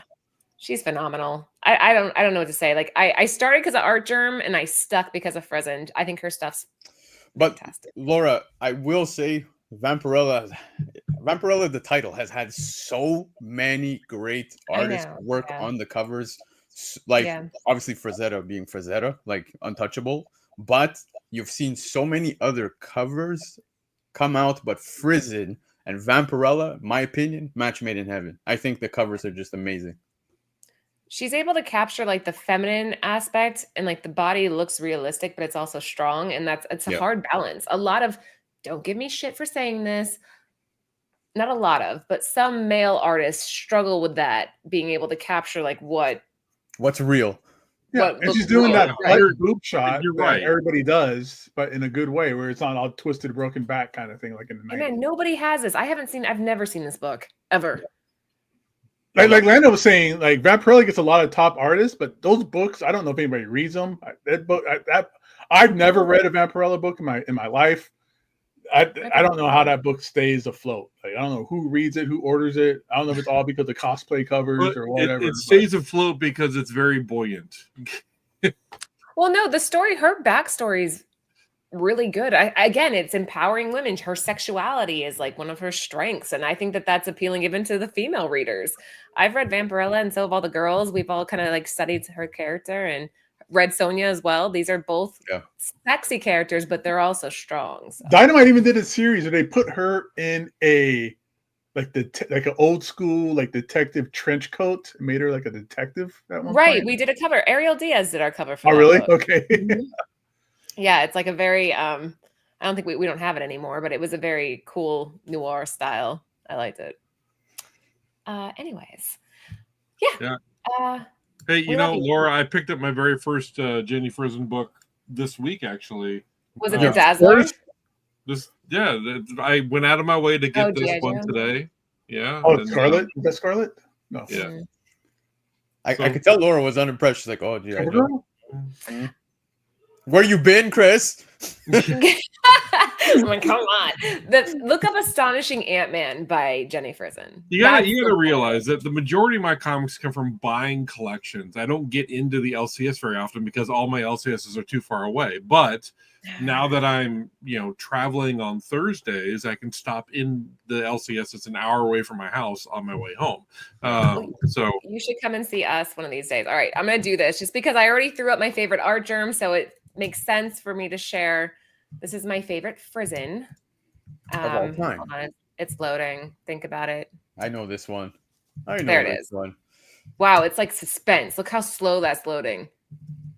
She's phenomenal. I don't know what to say. Like I started because of Art Germ and I stuck because of Frison. I think her stuff's But fantastic. Laura, I will say Vampirella, the title, has had so many great artists know, work yeah. on the covers. Like, Yeah. obviously, Frazetta being Frazetta, like untouchable. But you've seen so many other covers come out, but Frison and Vampirella, my opinion, match made in heaven. I think the covers are just amazing. She's able to capture like the feminine aspect and like the body looks realistic, but it's also strong. And it's a Yep. hard balance. A lot of, don't give me shit for saying this. Not a lot of, but some male artists struggle with that, being able to capture like What's real? Yeah, What and looks she's doing real, that right. butt boob shot You're that right. everybody does, but in a good way, where it's not all twisted, broken back kind of thing, like in the Hey 90s. man, nobody has this. I've never seen this book ever. Like Lando was saying, like Vampirella gets a lot of top artists, but those books, I don't know if anybody reads them. I've never read a Vampirella book in my life. I don't know how that book stays afloat. Like I don't know who reads it, who orders it. I don't know if it's all because of cosplay covers But or whatever. it stays afloat because it's very buoyant. Well, no, the story, her backstory is really good. Again, it's empowering women. Her sexuality is like one of her strengths, and I think that that's appealing even to the female readers. I've read Vampirella, and so have all the girls. We've all kind of like studied her character and read Sonia as well. These are both sexy characters, but they're also strong. So. Dynamite even did a series where they put her in a like an old school like detective trench coat and made her like a detective at one Right. point. We did a cover. Ariel Diaz did our cover for Oh, that really? book. Okay. Yeah, it's like a very I don't think we don't have it anymore, but it was a very cool noir style. I liked it. Anyways. Yeah. Hey, you know, Laura, I picked up my very first Jenny Frison book this week, actually. Was it The Dazzler? I went out of my way to get this one today. Yeah. Oh, Scarlet? Is that Scarlet? No. Yeah. I could tell Laura was unimpressed. She's like, "Oh, gee, I know." Where you been, Chris? I mean, come on. Look up Astonishing Ant-Man by Jenny Frison. You gotta realize that the majority of my comics come from buying collections. I don't get into the LCS very often because all my LCSs are too far away. But now that I'm, traveling on Thursdays, I can stop in the LCS that's an hour away from my house on my way home. So you should come and see us one of these days. All right, I'm gonna do this just because I already threw up my favorite art germ, so it makes sense for me to share. This is my favorite Frison. Of all time. Hold on, it's loading. Think about it. I know this one. There it is. One. Wow, it's like suspense. Look how slow that's loading.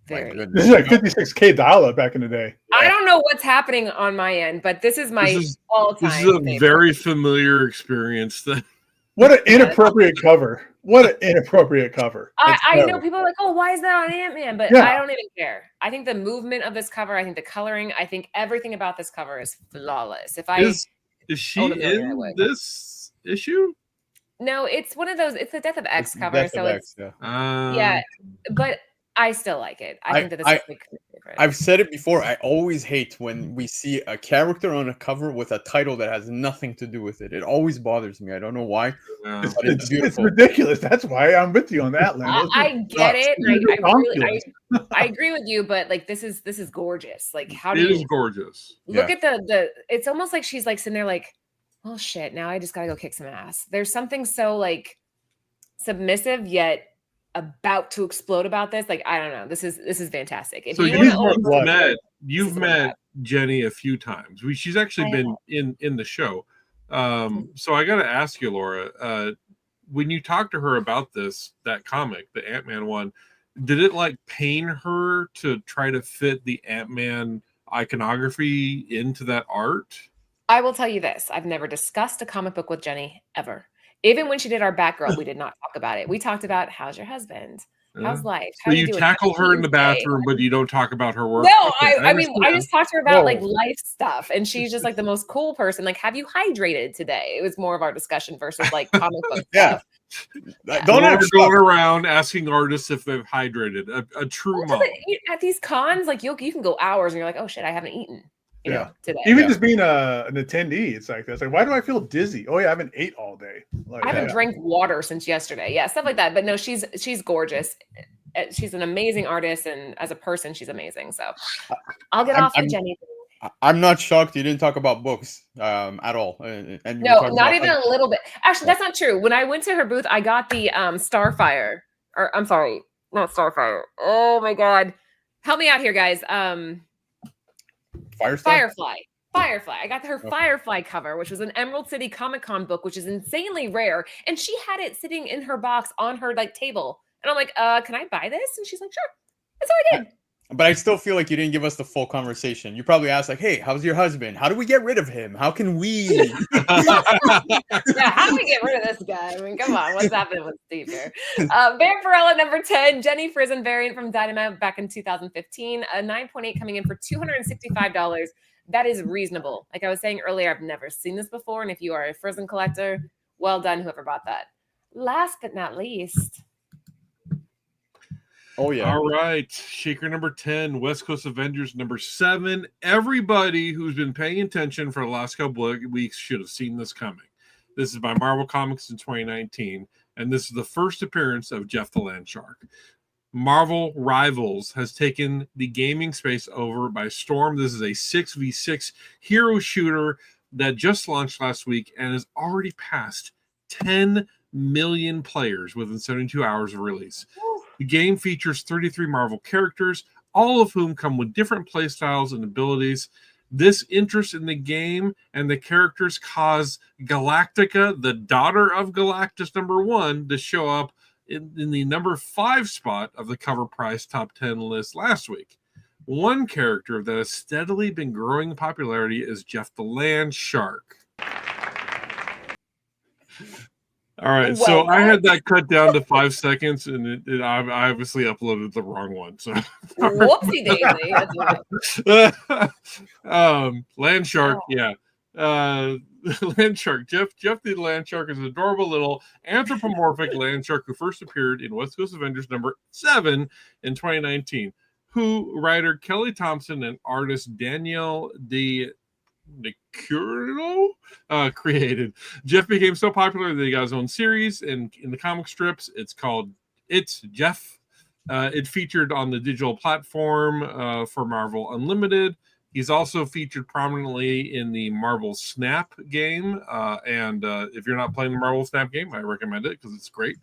This is like 56K dial-up back in the day. I don't know what's happening on my end, but this is my all-time. This is a favorite. Very familiar experience. What an inappropriate cover. What an inappropriate cover. I know people are like, oh, why is that on Ant-Man? But I don't even care. I think the movement of this cover, I think the coloring, I think everything about this cover is flawless. Is she in this issue? No, it's one of those. It's the Death of X cover. It's but I still like it. I think that this is my favorite. I've said it before. I always hate when we see a character on a cover with a title that has nothing to do with it. It always bothers me. I don't know why. But it's ridiculous. That's why I'm with you on that, Lando. I get it. I agree with you, but like this is gorgeous. Like it is gorgeous. Look at the. It's almost like she's like sitting there like, oh shit, now I just gotta go kick some ass. There's something so like submissive yet about to explode about this. Like, I don't know. This is fantastic. If so you've met Jenny a few times. She's actually been in the show. So I got to ask you, Laura, when you talked to her about that comic, the Ant-Man one, did it like pain her to try to fit the Ant-Man iconography into that art? I will tell you this. I've never discussed a comic book with Jenny ever. Even when she did our Batgirl, we did not talk about it. We talked about how's your husband? How's life? So you tackle her in the bathroom, but you don't talk about her work? No, I mean, I just talked to her about like life stuff. And she's just like the most cool person. Like, have you hydrated today? It was more of our discussion versus like comic book stuff. Don't go around asking artists if they've hydrated. A true mom. At these cons, like you can go hours and you're like, oh shit, I haven't eaten. Today. Even just being an attendee, it's like that's like, why do I feel dizzy? Oh yeah, I haven't ate all day. Like, I haven't drank water since yesterday. Yeah, stuff like that. But no, she's gorgeous. She's an amazing artist, and as a person, she's amazing. So I'll get off the Jenny thing. I'm not shocked you didn't talk about books at all. And no, not even a little bit. Actually, that's not true. When I went to her booth, I got the Starfire. Or I'm sorry, not Starfire. Oh my god, help me out here, guys. Firefly. I got her Firefly cover, which was an Emerald City Comic Con book, which is insanely rare. And she had it sitting in her box on her like table. And I'm like, can I buy this? And she's like, sure. That's what I did. But I still feel like you didn't give us the full conversation. You probably asked like, hey, how's your husband? How do we get rid of him? How can we? Yeah, how do we get rid of this guy? I mean, come on. What's happening with Steve here? Vampirella number 10, Jenny Frison variant from Dynamite back in 2015. A 9.8 coming in for $265. That is reasonable. Like I was saying earlier, I've never seen this before. And if you are a Frison collector, well done, whoever bought that. Last but not least. Oh, yeah. All right. Shaker number 10, West Coast Avengers number 7. Everybody who's been paying attention for the last couple of weeks should have seen this coming. This is by Marvel Comics in 2019, and this is the first appearance of Jeff the Land Shark. Marvel Rivals has taken the gaming space over by storm. This is a 6v6 hero shooter that just launched last week and has already passed 10 million players within 72 hours of release. The game features 33 Marvel characters, all of whom come with different playstyles and abilities. This interest in the game and the characters caused Galactica, the daughter of Galactus #1, to show up in the number 5 spot of the cover price top 10 list last week. One character that has steadily been growing in popularity is Jeff the Land Shark. All right, so I had that cut down to 5 seconds, and I obviously uploaded the wrong one. So Whoopsie daisy. Land Shark, yeah. Land Shark. Jeff the Land Shark is an adorable little anthropomorphic land shark who first appeared in West Coast Avengers #7 in 2019. Who writer Kelly Thompson and artist Danielle DiCurlo created. Jeff became so popular that he got his own series in the comic strips. It's called It's Jeff. It featured on the digital platform for Marvel Unlimited. He's also featured prominently in the Marvel Snap game. And if you're not playing the Marvel Snap game, I recommend it because it's great.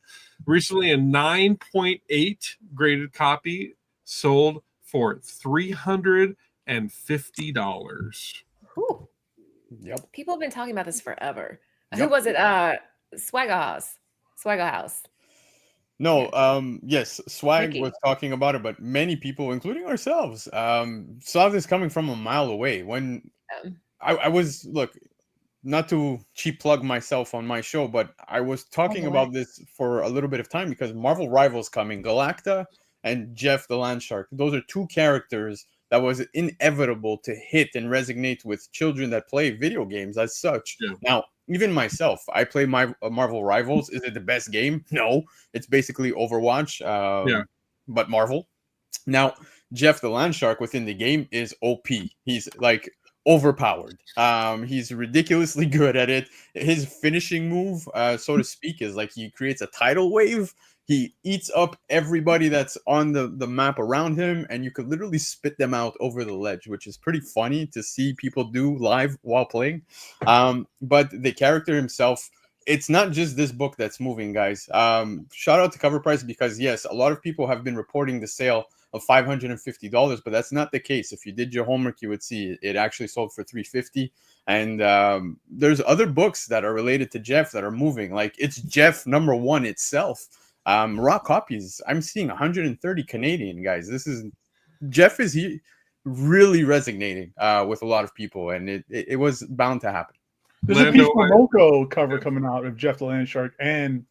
Recently, a 9.8 graded copy sold for $350. Ooh. Yep. People have been talking about this forever. Who Yep. was it? Swagger House. No, yes, Swag Ricky. was talking about it, but many people, including ourselves, saw this coming from a mile away. When I was, look, not to cheap plug myself on my show, but I was talking about this for a little bit of time because Marvel Rivals coming, Galacta and Jeff the Land Shark. Those are two characters that was inevitable to hit and resonate with children that play video games as such. Yeah. Now, even myself, I play my Marvel Rivals. Is it the best game? No, it's basically Overwatch, but Marvel. Now, Jeff the Land Shark within the game is OP. He's like overpowered. He's ridiculously good at it. His finishing move, so to speak, is like he creates a tidal wave. He eats up everybody that's on the map around him, and you could literally spit them out over the ledge, which is pretty funny to see people do live while playing. But the character himself, it's not just this book that's moving, guys. Shout out to Cover Price because, yes, a lot of people have been reporting the sale of $550, but that's not the case. If you did your homework, you would see it actually sold for $350. And there's other books that are related to Jeff that are moving. Like, it's Jeff #1 itself. Raw copies, I'm seeing 130 Canadian, guys. Jeff is really resonating with a lot of people, and it was bound to happen. There's a Peach Momoko cover coming out of Jeff the Land Shark and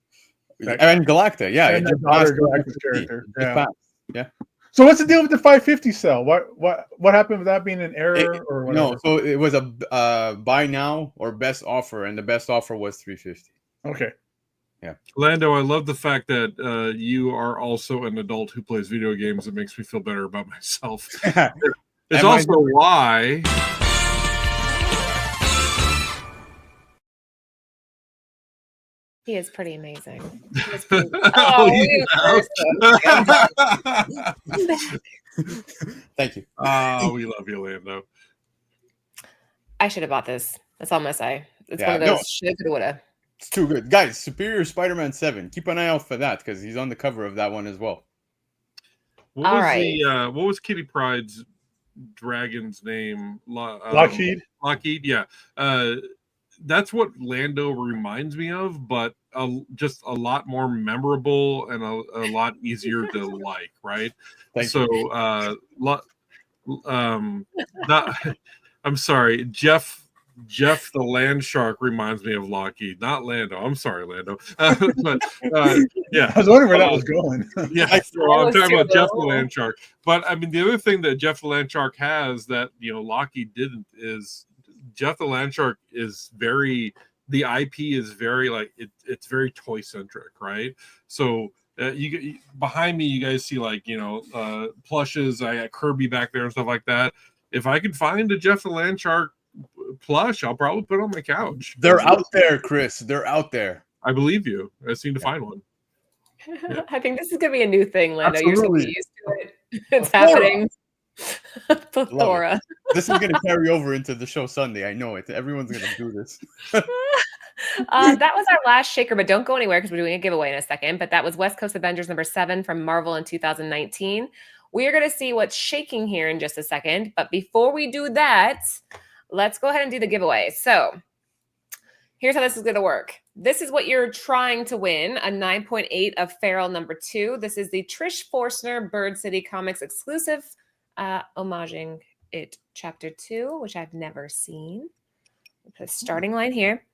Galacta, yeah. And that daughter Galactus character. Yeah. So what's the deal with the 550 sell? What happened with that being an error or whatever? No, so it was a buy now or best offer, and the best offer was $350. Okay. Yeah. Lando, I love the fact that you are also an adult who plays video games. It makes me feel better about myself. It's also why He is pretty amazing. Thank you. We love you, Lando. I should have bought this. That's all I'm gonna say. It's one of those shoulda, coulda, woulda. It's too good. Guys, Superior Spider-Man 7. Keep an eye out for that because he's on the cover of that one as well. What was Kitty Pryde's dragon's name? Lockheed? Lockheed, yeah. That's what Lando reminds me of, but just a lot more memorable and a lot easier to like, right? I'm sorry, Jeff the Land Shark reminds me of Lockheed, not Lando. I'm sorry, Lando. But yeah, I was wondering where that was going. Yeah, I'm talking about Jeff the Land Shark. But I mean, the other thing that Jeff the Land Shark has that Lockheed didn't is Jeff the Land Shark is very. The IP is very it's very toy centric, right? So you behind me, you guys see plushes. I got Kirby back there and stuff like that. If I could find a Jeff the Land Shark plush, I'll probably put it on my couch. They're out there, Chris. They're out there. I believe you. I seem to find one. I think this is gonna be a new thing, Lando. You're just gonna Absolutely. be used to it. It's happening. Plethora. This is gonna carry over into the show Sunday. I know it. Everyone's gonna do this. That was our last shaker, but don't go anywhere because we're doing a giveaway in a second. But that was West Coast Avengers #7 from Marvel in 2019. We are going to see what's shaking here in just a second. But before we do that, let's go ahead and do the giveaway. So here's how this is going to work. This is what you're trying to win, a 9.8 of Feral #2. This is the Trish Forstner Bird City Comics exclusive, homaging it Chapter 2, which I've never seen. Put a starting line here.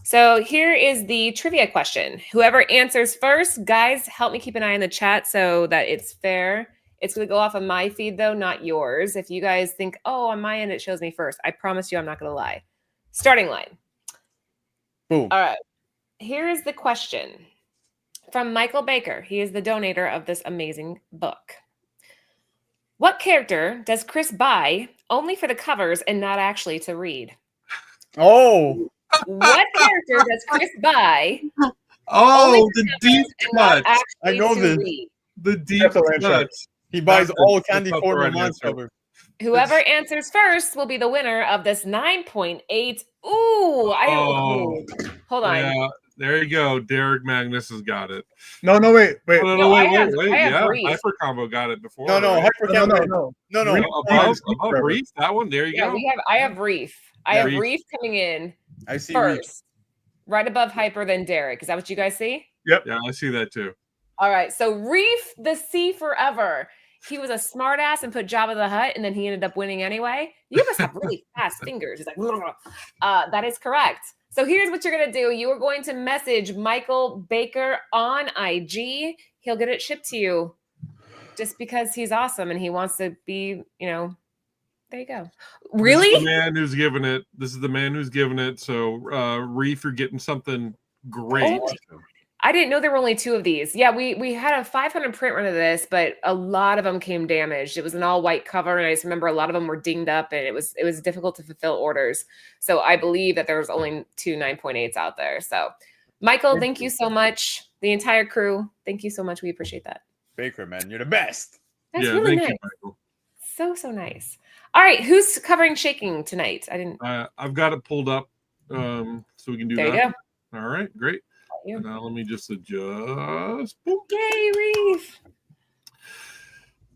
So here is the trivia question. Whoever answers first, guys, help me keep an eye on the chat so that it's fair. It's going to go off of my feed, though, not yours. If you guys think, oh, on my end, it shows me first. I promise you I'm not going to lie. Starting line. Boom. All right. Here is the question from Michael Baker. He is the donator of this amazing book. What character does Chris buy only for the covers and not actually to read? Oh, What character does Chris buy? Oh, the deep cut. I know this. Read? The deep That's a land cut. shark. he buys That's all the- Candy that's the Corner right Monster answer. cover. Whoever answers first will be the winner of this 9.8. Ooh, I don't. Oh. Hold on. Yeah, there you go. Derek Magnus has got it. No, wait. No, No, wait. I have Yeah, Reef. Hyper Combo got it before. No, right? Hyper No, Camera. no. No. Reef. Above Reef, that one. There you Yeah, go. I have Reef. I Yeah, have Reef. Reef coming in I see. Reef. first, right above Hyper, then Derek. Is that what you guys see? Yeah, I see that too. All right. So Reef, the Sea Forever. He was a smartass and put Jabba the Hutt, and then he ended up winning anyway. You must have really fast fingers. He's like, that is correct. So here's what you're going to do. You are going to message Michael Baker on IG. He'll get it shipped to you just because he's awesome and he wants to be, there you go. Really? This is the man who's giving it. This is the man who's giving it. So, Reef, you're getting something great. Oh, I didn't know there were only 2 of these. Yeah, we had a 500 print run of this, but a lot of them came damaged. It was an all white cover, and I just remember a lot of them were dinged up, and it was difficult to fulfill orders. So I believe that there was only 2 9.8s out there. So, Michael, thank you so much. The entire crew, thank you so much. We appreciate that. Baker, man, you're the best. That's Yeah, really thank nice. you, Michael. So nice. All right, who's covering shaking tonight? I didn't. I've got it pulled up, so we can do There that. you go. All right, great. Yeah. Now let me just adjust. Boom. Yay, Reef.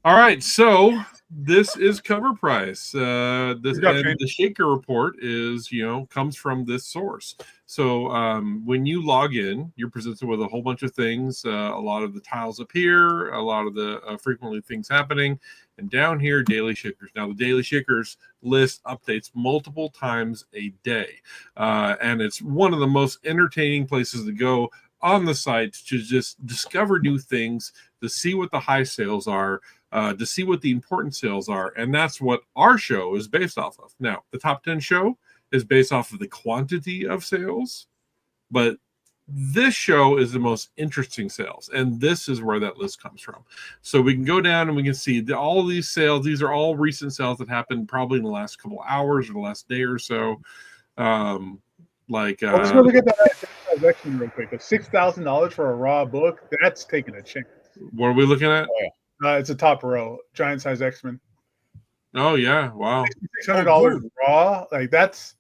All right, so this is cover price. The shaker report is, comes from this source. So when you log in, you're presented with a whole bunch of things. A lot of the tiles appear, a lot of the frequently things happening, and down here, daily shakers. Now the daily shakers list updates multiple times a day, and it's one of the most entertaining places to go on the site to just discover new things, to see what the high sales are. To see what the important sales are. And that's what our show is based off of. Now, the top 10 show is based off of the quantity of sales, but this show is the most interesting sales. And this is where that list comes from. So we can go down and we can see all these sales. These are all recent sales that happened probably in the last couple hours or the last day or so. Let's go look at that transaction real quick. $6,000 for a raw book, that's taking a chance. What are we looking at? It's a top row, giant size X-Men. Oh yeah, wow. $600 raw, like that's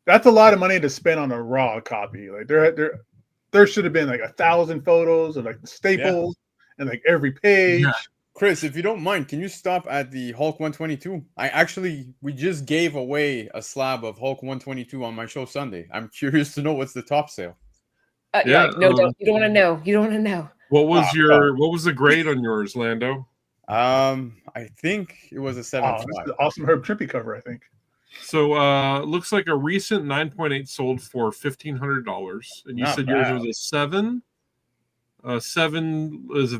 a lot of money to spend on a raw copy. Like there should have been like 1,000 photos of like the staples and like every page. Yeah. Chris, if you don't mind, can you stop at the Hulk 122? We just gave away a slab of Hulk 122 on my show Sunday. I'm curious to know what's the top sale. No, you don't want to know. You don't want to know. What was what was the grade on yours, Lando? I think it was a 7.5. This is an awesome Herb Trimpe cover, I think. So looks like a recent 9.8 sold for $1,500, and you Not said bad. yours was a 7. 7 is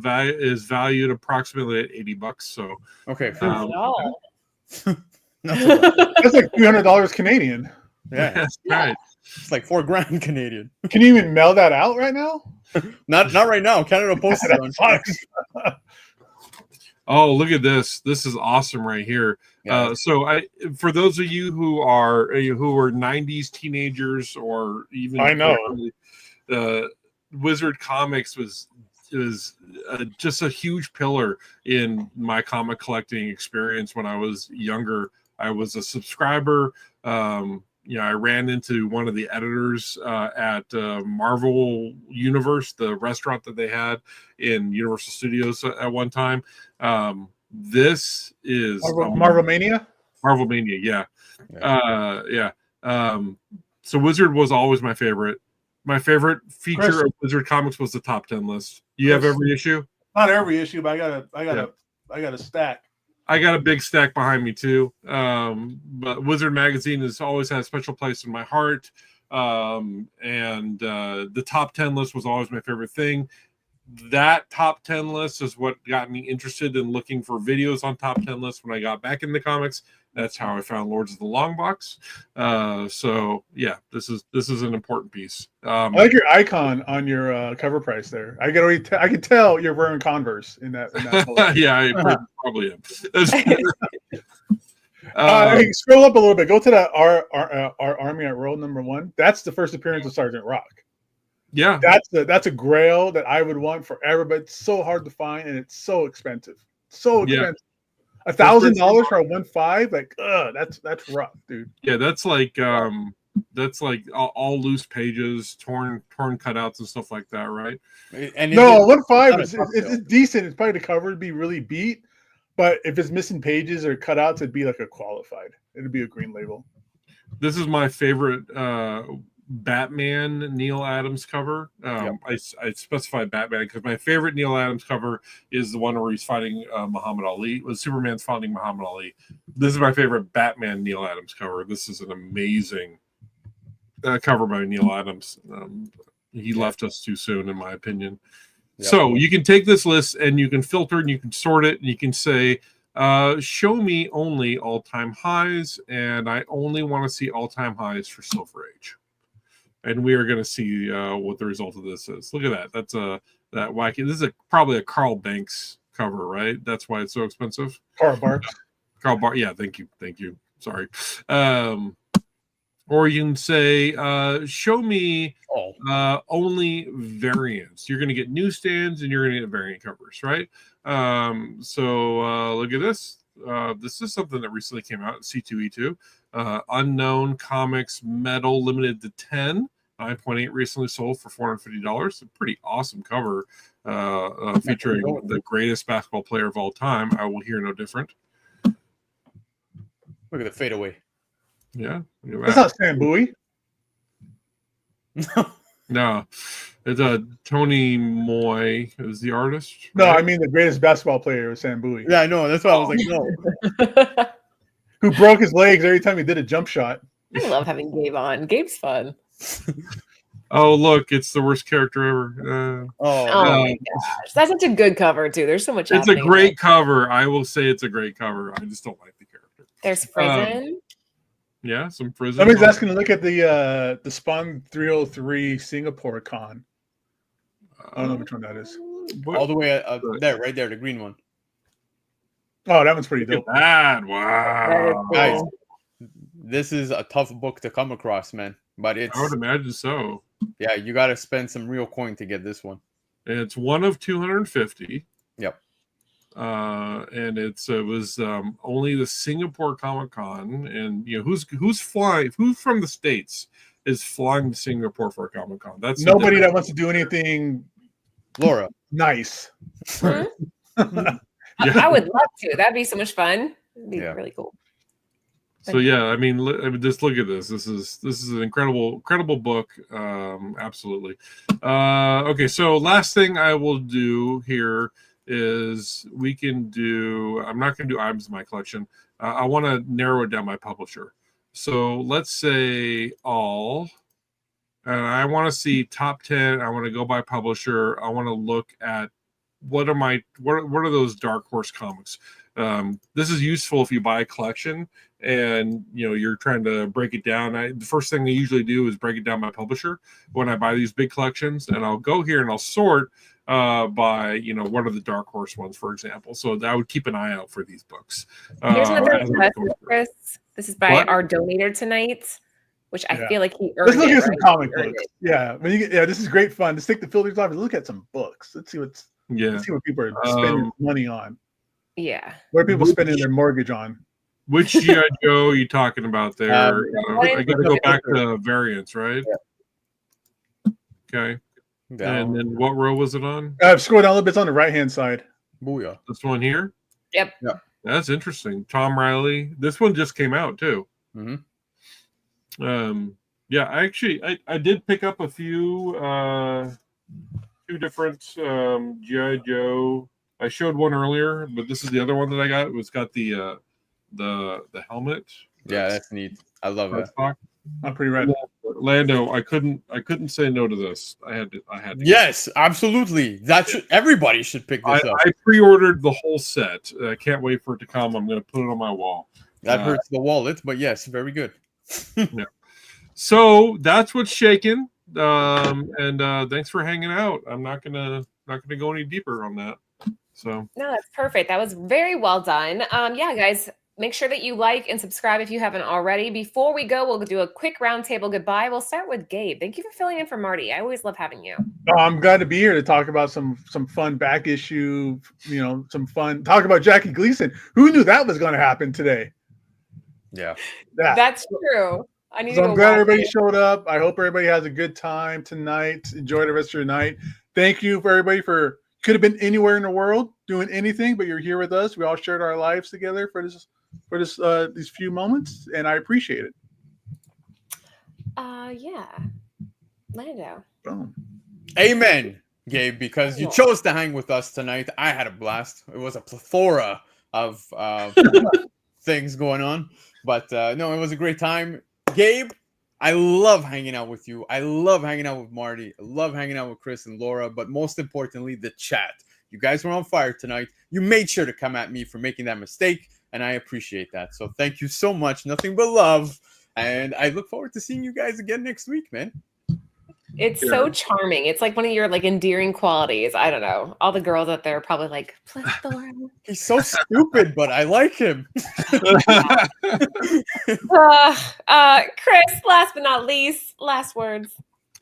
valued approximately at $80. So Okay. Not at Not so bad. That's like $300 Canadian. Yeah, that's right. it's like $4,000 Canadian. Can you even mail that out right now? Not right now. Canada Post is on. That sucks. Oh, look at this! This is awesome right here. Yeah. So, for those of you who are '90s teenagers, or even I know. Wizard Comics was just a huge pillar in my comic collecting experience when I was younger. I was a subscriber. I ran into one of the editors at Marvel Universe, the restaurant that they had in Universal Studios at one time. This is Marvel Mania. Marvel Mania, yeah. So Wizard was always my favorite. My favorite feature of Wizard Comics was the top 10 list. You have every issue? Not every issue, but I got a stack. I got a big stack behind me too. But Wizard Magazine has always had a special place in my heart. And the top 10 list was always my favorite thing. That top 10 list is what got me interested in looking for videos on top 10 lists when I got back into comics. That's how I found Lords of the Long Box. So yeah, this is an important piece. I like your icon on your cover price there. I can tell you're wearing Converse in that. Yeah, I probably am. Hey, scroll up a little bit. Go to that our Army at World #1. That's the first appearance of Sergeant Rock. Yeah, that's a grail that I would want forever, but it's so hard to find and it's so expensive. So expensive. Yeah. $1,000 for a 1.5, like that's rough, dude. Yeah, that's like all loose pages, torn cutouts and stuff like that, right? And no, 1.5 is decent. It's probably the cover would be really beat, but if it's missing pages or cutouts, it'd be like a qualified. It'd be a green label. This is my favorite Batman Neil Adams cover. I specified Batman because my favorite Neil Adams cover is the one where he's fighting Muhammad Ali. When Superman's fighting Muhammad Ali. This is my favorite Batman Neil Adams cover. This is an amazing cover by Neil Adams. He left us too soon, in my opinion. Yep. So you can take this list and you can filter and you can sort it and you can say, show me only all-time highs, and I only want to see all-time highs for Silver Age. And we are going to see what the result of this is. Look at that. That's that wacky. This is probably a Carl Banks cover, right? That's why it's so expensive. Carl Barks. Carl Barks. Yeah, thank you. Sorry. Or you can say, show me only variants. You're going to get newsstands and you're going to get variant covers, right? So look at this. This is something that recently came out, C2E2. Unknown Comics Metal limited to 10, 9.8 recently sold for $450. A pretty awesome cover featuring the greatest basketball player of all time. I will hear no different. Look at the fadeaway. Yeah. That's not Sam Bowie. No. It's Tony Moy is the artist. No, right? I mean the greatest basketball player was Sam Bowie. Yeah, I know. That's why I was like, no. Who broke his legs every time he did a jump shot. I love having Gabe on. Gabe's fun. Oh, look, it's the worst character ever. My gosh. That's such a good cover, too. There's so much. It's a great cover. I will say it's a great cover. I just don't like the character. There's Frison. Yeah, some Frison. Somebody's asking to look at the Spawn 303 Singapore con. I don't know which one that is. All the way there, right there, the green one. Oh, that one's pretty dope. That wow, guys, this is a tough book to come across, man. But I would imagine so. Yeah, you got to spend some real coin to get this one. It's one of 250. Yep. And it was only the Singapore Comic Con, and who's flying? Who from the States is flying to Singapore for a Comic Con? That's nobody that wants to do anything. Laura, nice. I would love to. That'd be so much fun. It'd be really cool. So yeah, I mean, just look at this. This is an incredible book. Absolutely. Okay, so last thing I will do here is we can do. I'm not going to do items in my collection. I want to narrow it down by publisher. So let's say all. And I want to see top 10. I want to go by publisher. I want to look at what are those dark horse comics. This is useful if you buy a collection and you're trying to break it down. The first thing I usually do is break it down by publisher when I buy these big collections, and I'll go here and I'll sort by what are the dark horse ones, for example. So I would keep an eye out for these books. Here's another question, Chris. This is by our donator tonight. which I Yeah. feel like he Let's earned look it. at some Right? comic He earned books. it. Yeah, this is great fun. Let's take the filters off and look at some books. Let's see what people are spending money on. Yeah. What are people spending their mortgage on? Which G.I. Joe are you talking about there? I get to go back to variants, right? Yeah. Okay. Down. And then what row was it on? Scroll down a little bit. It's on the right-hand side. Booyah. This one here? Yep. Yeah. That's interesting. Tom Riley. This one just came out too. Mm-hmm. Yeah, I did pick up a few two different G.I. Joe. I showed one earlier, but this is the other one that I got. It's got the helmet. Yeah, that's neat. I love it. I'm pretty ready. Lando, I couldn't say no to this. I had to. Yes, absolutely. Everybody should pick this up. I pre-ordered the whole set. I can't wait for it to come. I'm going to put it on my wall. That hurts the wallet, but yes, very good. Yeah. So that's what's shaking. And thanks for hanging out. I'm not gonna go any deeper on that. So No, that's perfect. That was very well done. Yeah, guys, make sure that you like and subscribe if you haven't already. Before we go, we'll do a quick roundtable goodbye. We'll start with Gabe. Thank you for filling in for Marty. I always love having you. I'm glad to be here to talk about some fun back issue. Talk about Jackie Gleason. Who knew that was going to happen today? Yeah, That's true. So I'm glad everybody showed up. I hope everybody has a good time tonight. Enjoy the rest of your night. Thank you for everybody could have been anywhere in the world doing anything, but you're here with us. We all shared our lives together for these few moments, and I appreciate it. Yeah. Lando. Boom. Amen, Gabe, because you chose to hang with us tonight. I had a blast. It was a plethora of things going on, but no, it was a great time. Gabe, I love hanging out with you. I love hanging out with Marty. I love hanging out with Chris and Laura, but most importantly, the chat. You guys were on fire tonight. You made sure to come at me for making that mistake, and I appreciate that. So thank you so much. Nothing but love. And I look forward to seeing you guys again next week, man. It's so charming. It's like one of your endearing qualities. I don't know. All the girls out there are probably like, plethora. He's so stupid, but I like him. Chris, last but not least, last words.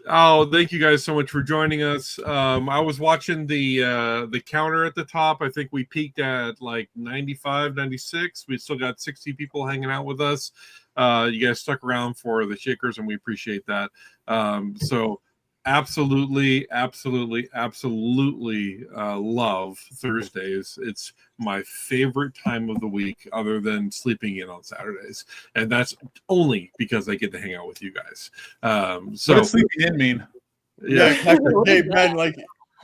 Oh, thank you guys so much for joining us. I was watching the counter at the top. I think we peaked at 95, 96. We still got 60 people hanging out with us. You guys stuck around for the shakers, and we appreciate that. So absolutely love Thursdays. It's my favorite time of the week other than sleeping in on Saturdays, and that's only because I get to hang out with you guys. So what does sleeping in mean? Yeah, exactly. Hey, man,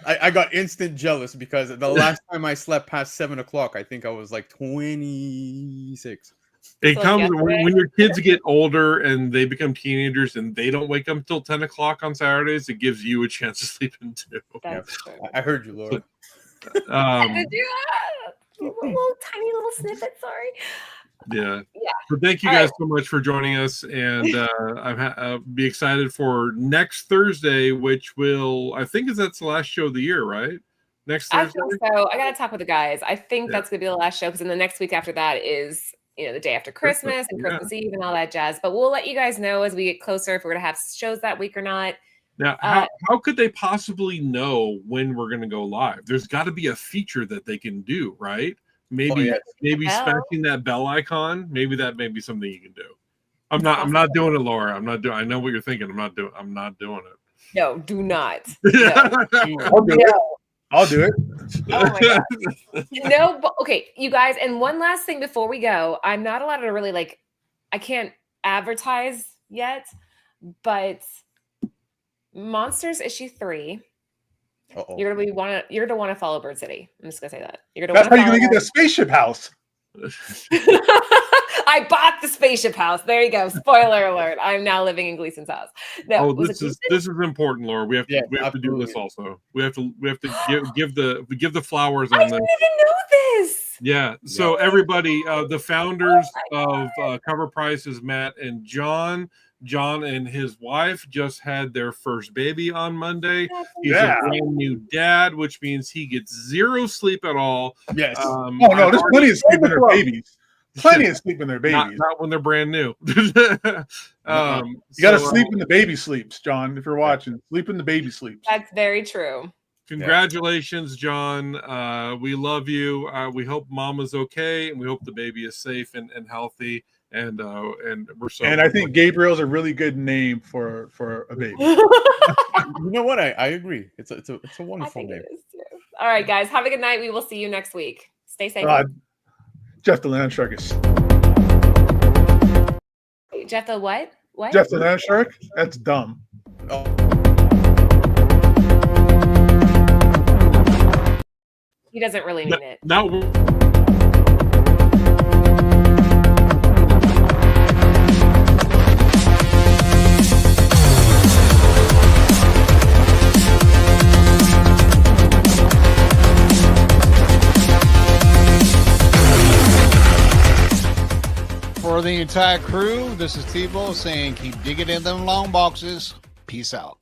I got instant jealous because the last time I slept past 7 o'clock, I think I was 26. It comes when your kids get older and they become teenagers and they don't wake up until 10 o'clock on Saturdays. It gives you a chance to sleep in too. That's true. I heard you, Laura. Did you? Tiny little snippet. Sorry. Yeah. So thank you guys so much for joining us, and I'll be excited for next Thursday, which I think that's the last show of the year, right? Next Thursday. I think so. I got to talk with the guys. I think that's going to be the last show because then the next week after that is the day after Christmas and Christmas Eve and all that jazz. But we'll let you guys know as we get closer if we're going to have shows that week or not. Now, how could they possibly know when we're going to go live? There's got to be a feature that they can do, right? Maybe smashing that bell icon. Maybe that may be something you can do. I'm not doing it, Laura. I'm not doing. I know what you're thinking. I'm not doing it. No, do not. I'll do it. Oh my god. No, but okay, you guys. And one last thing before we go, I'm not allowed to really I can't advertise yet, but Monsters issue 3. You're gonna want to follow Bird City. I'm just gonna say that. That's how you're gonna get the spaceship house. I bought the spaceship house. There you go. Spoiler alert. I'm now living in Gleason's house. No, this is important, Laura. We have to do this also. We have to give the flowers on this. I didn't even know this. Yeah. So everybody, the founders of Cover Price is Matt and John. John and his wife just had their first baby on Monday. He's a brand new dad, which means he gets zero sleep at all. Yes. There's plenty of sleep in their babies. Plenty of sleep in their babies. Not when they're brand new. You got to sleep in the baby sleeps, John. If you're watching, sleep in the baby sleeps. That's very true. Congratulations, John. We love you. We hope Mama's okay, and we hope the baby is safe and healthy. And we're so. And I think Gabriel's a really good name for a baby. You know what? I agree. It's a wonderful name. All right, guys. Have a good night. We will see you next week. Stay safe. Jeff the Land Shark is. Wait, Jeff the what? What? Jeff the Land Shark? That's dumb. Oh. He doesn't really mean it. No. For the entire crew, this is Tebow saying keep digging in them long boxes. Peace out.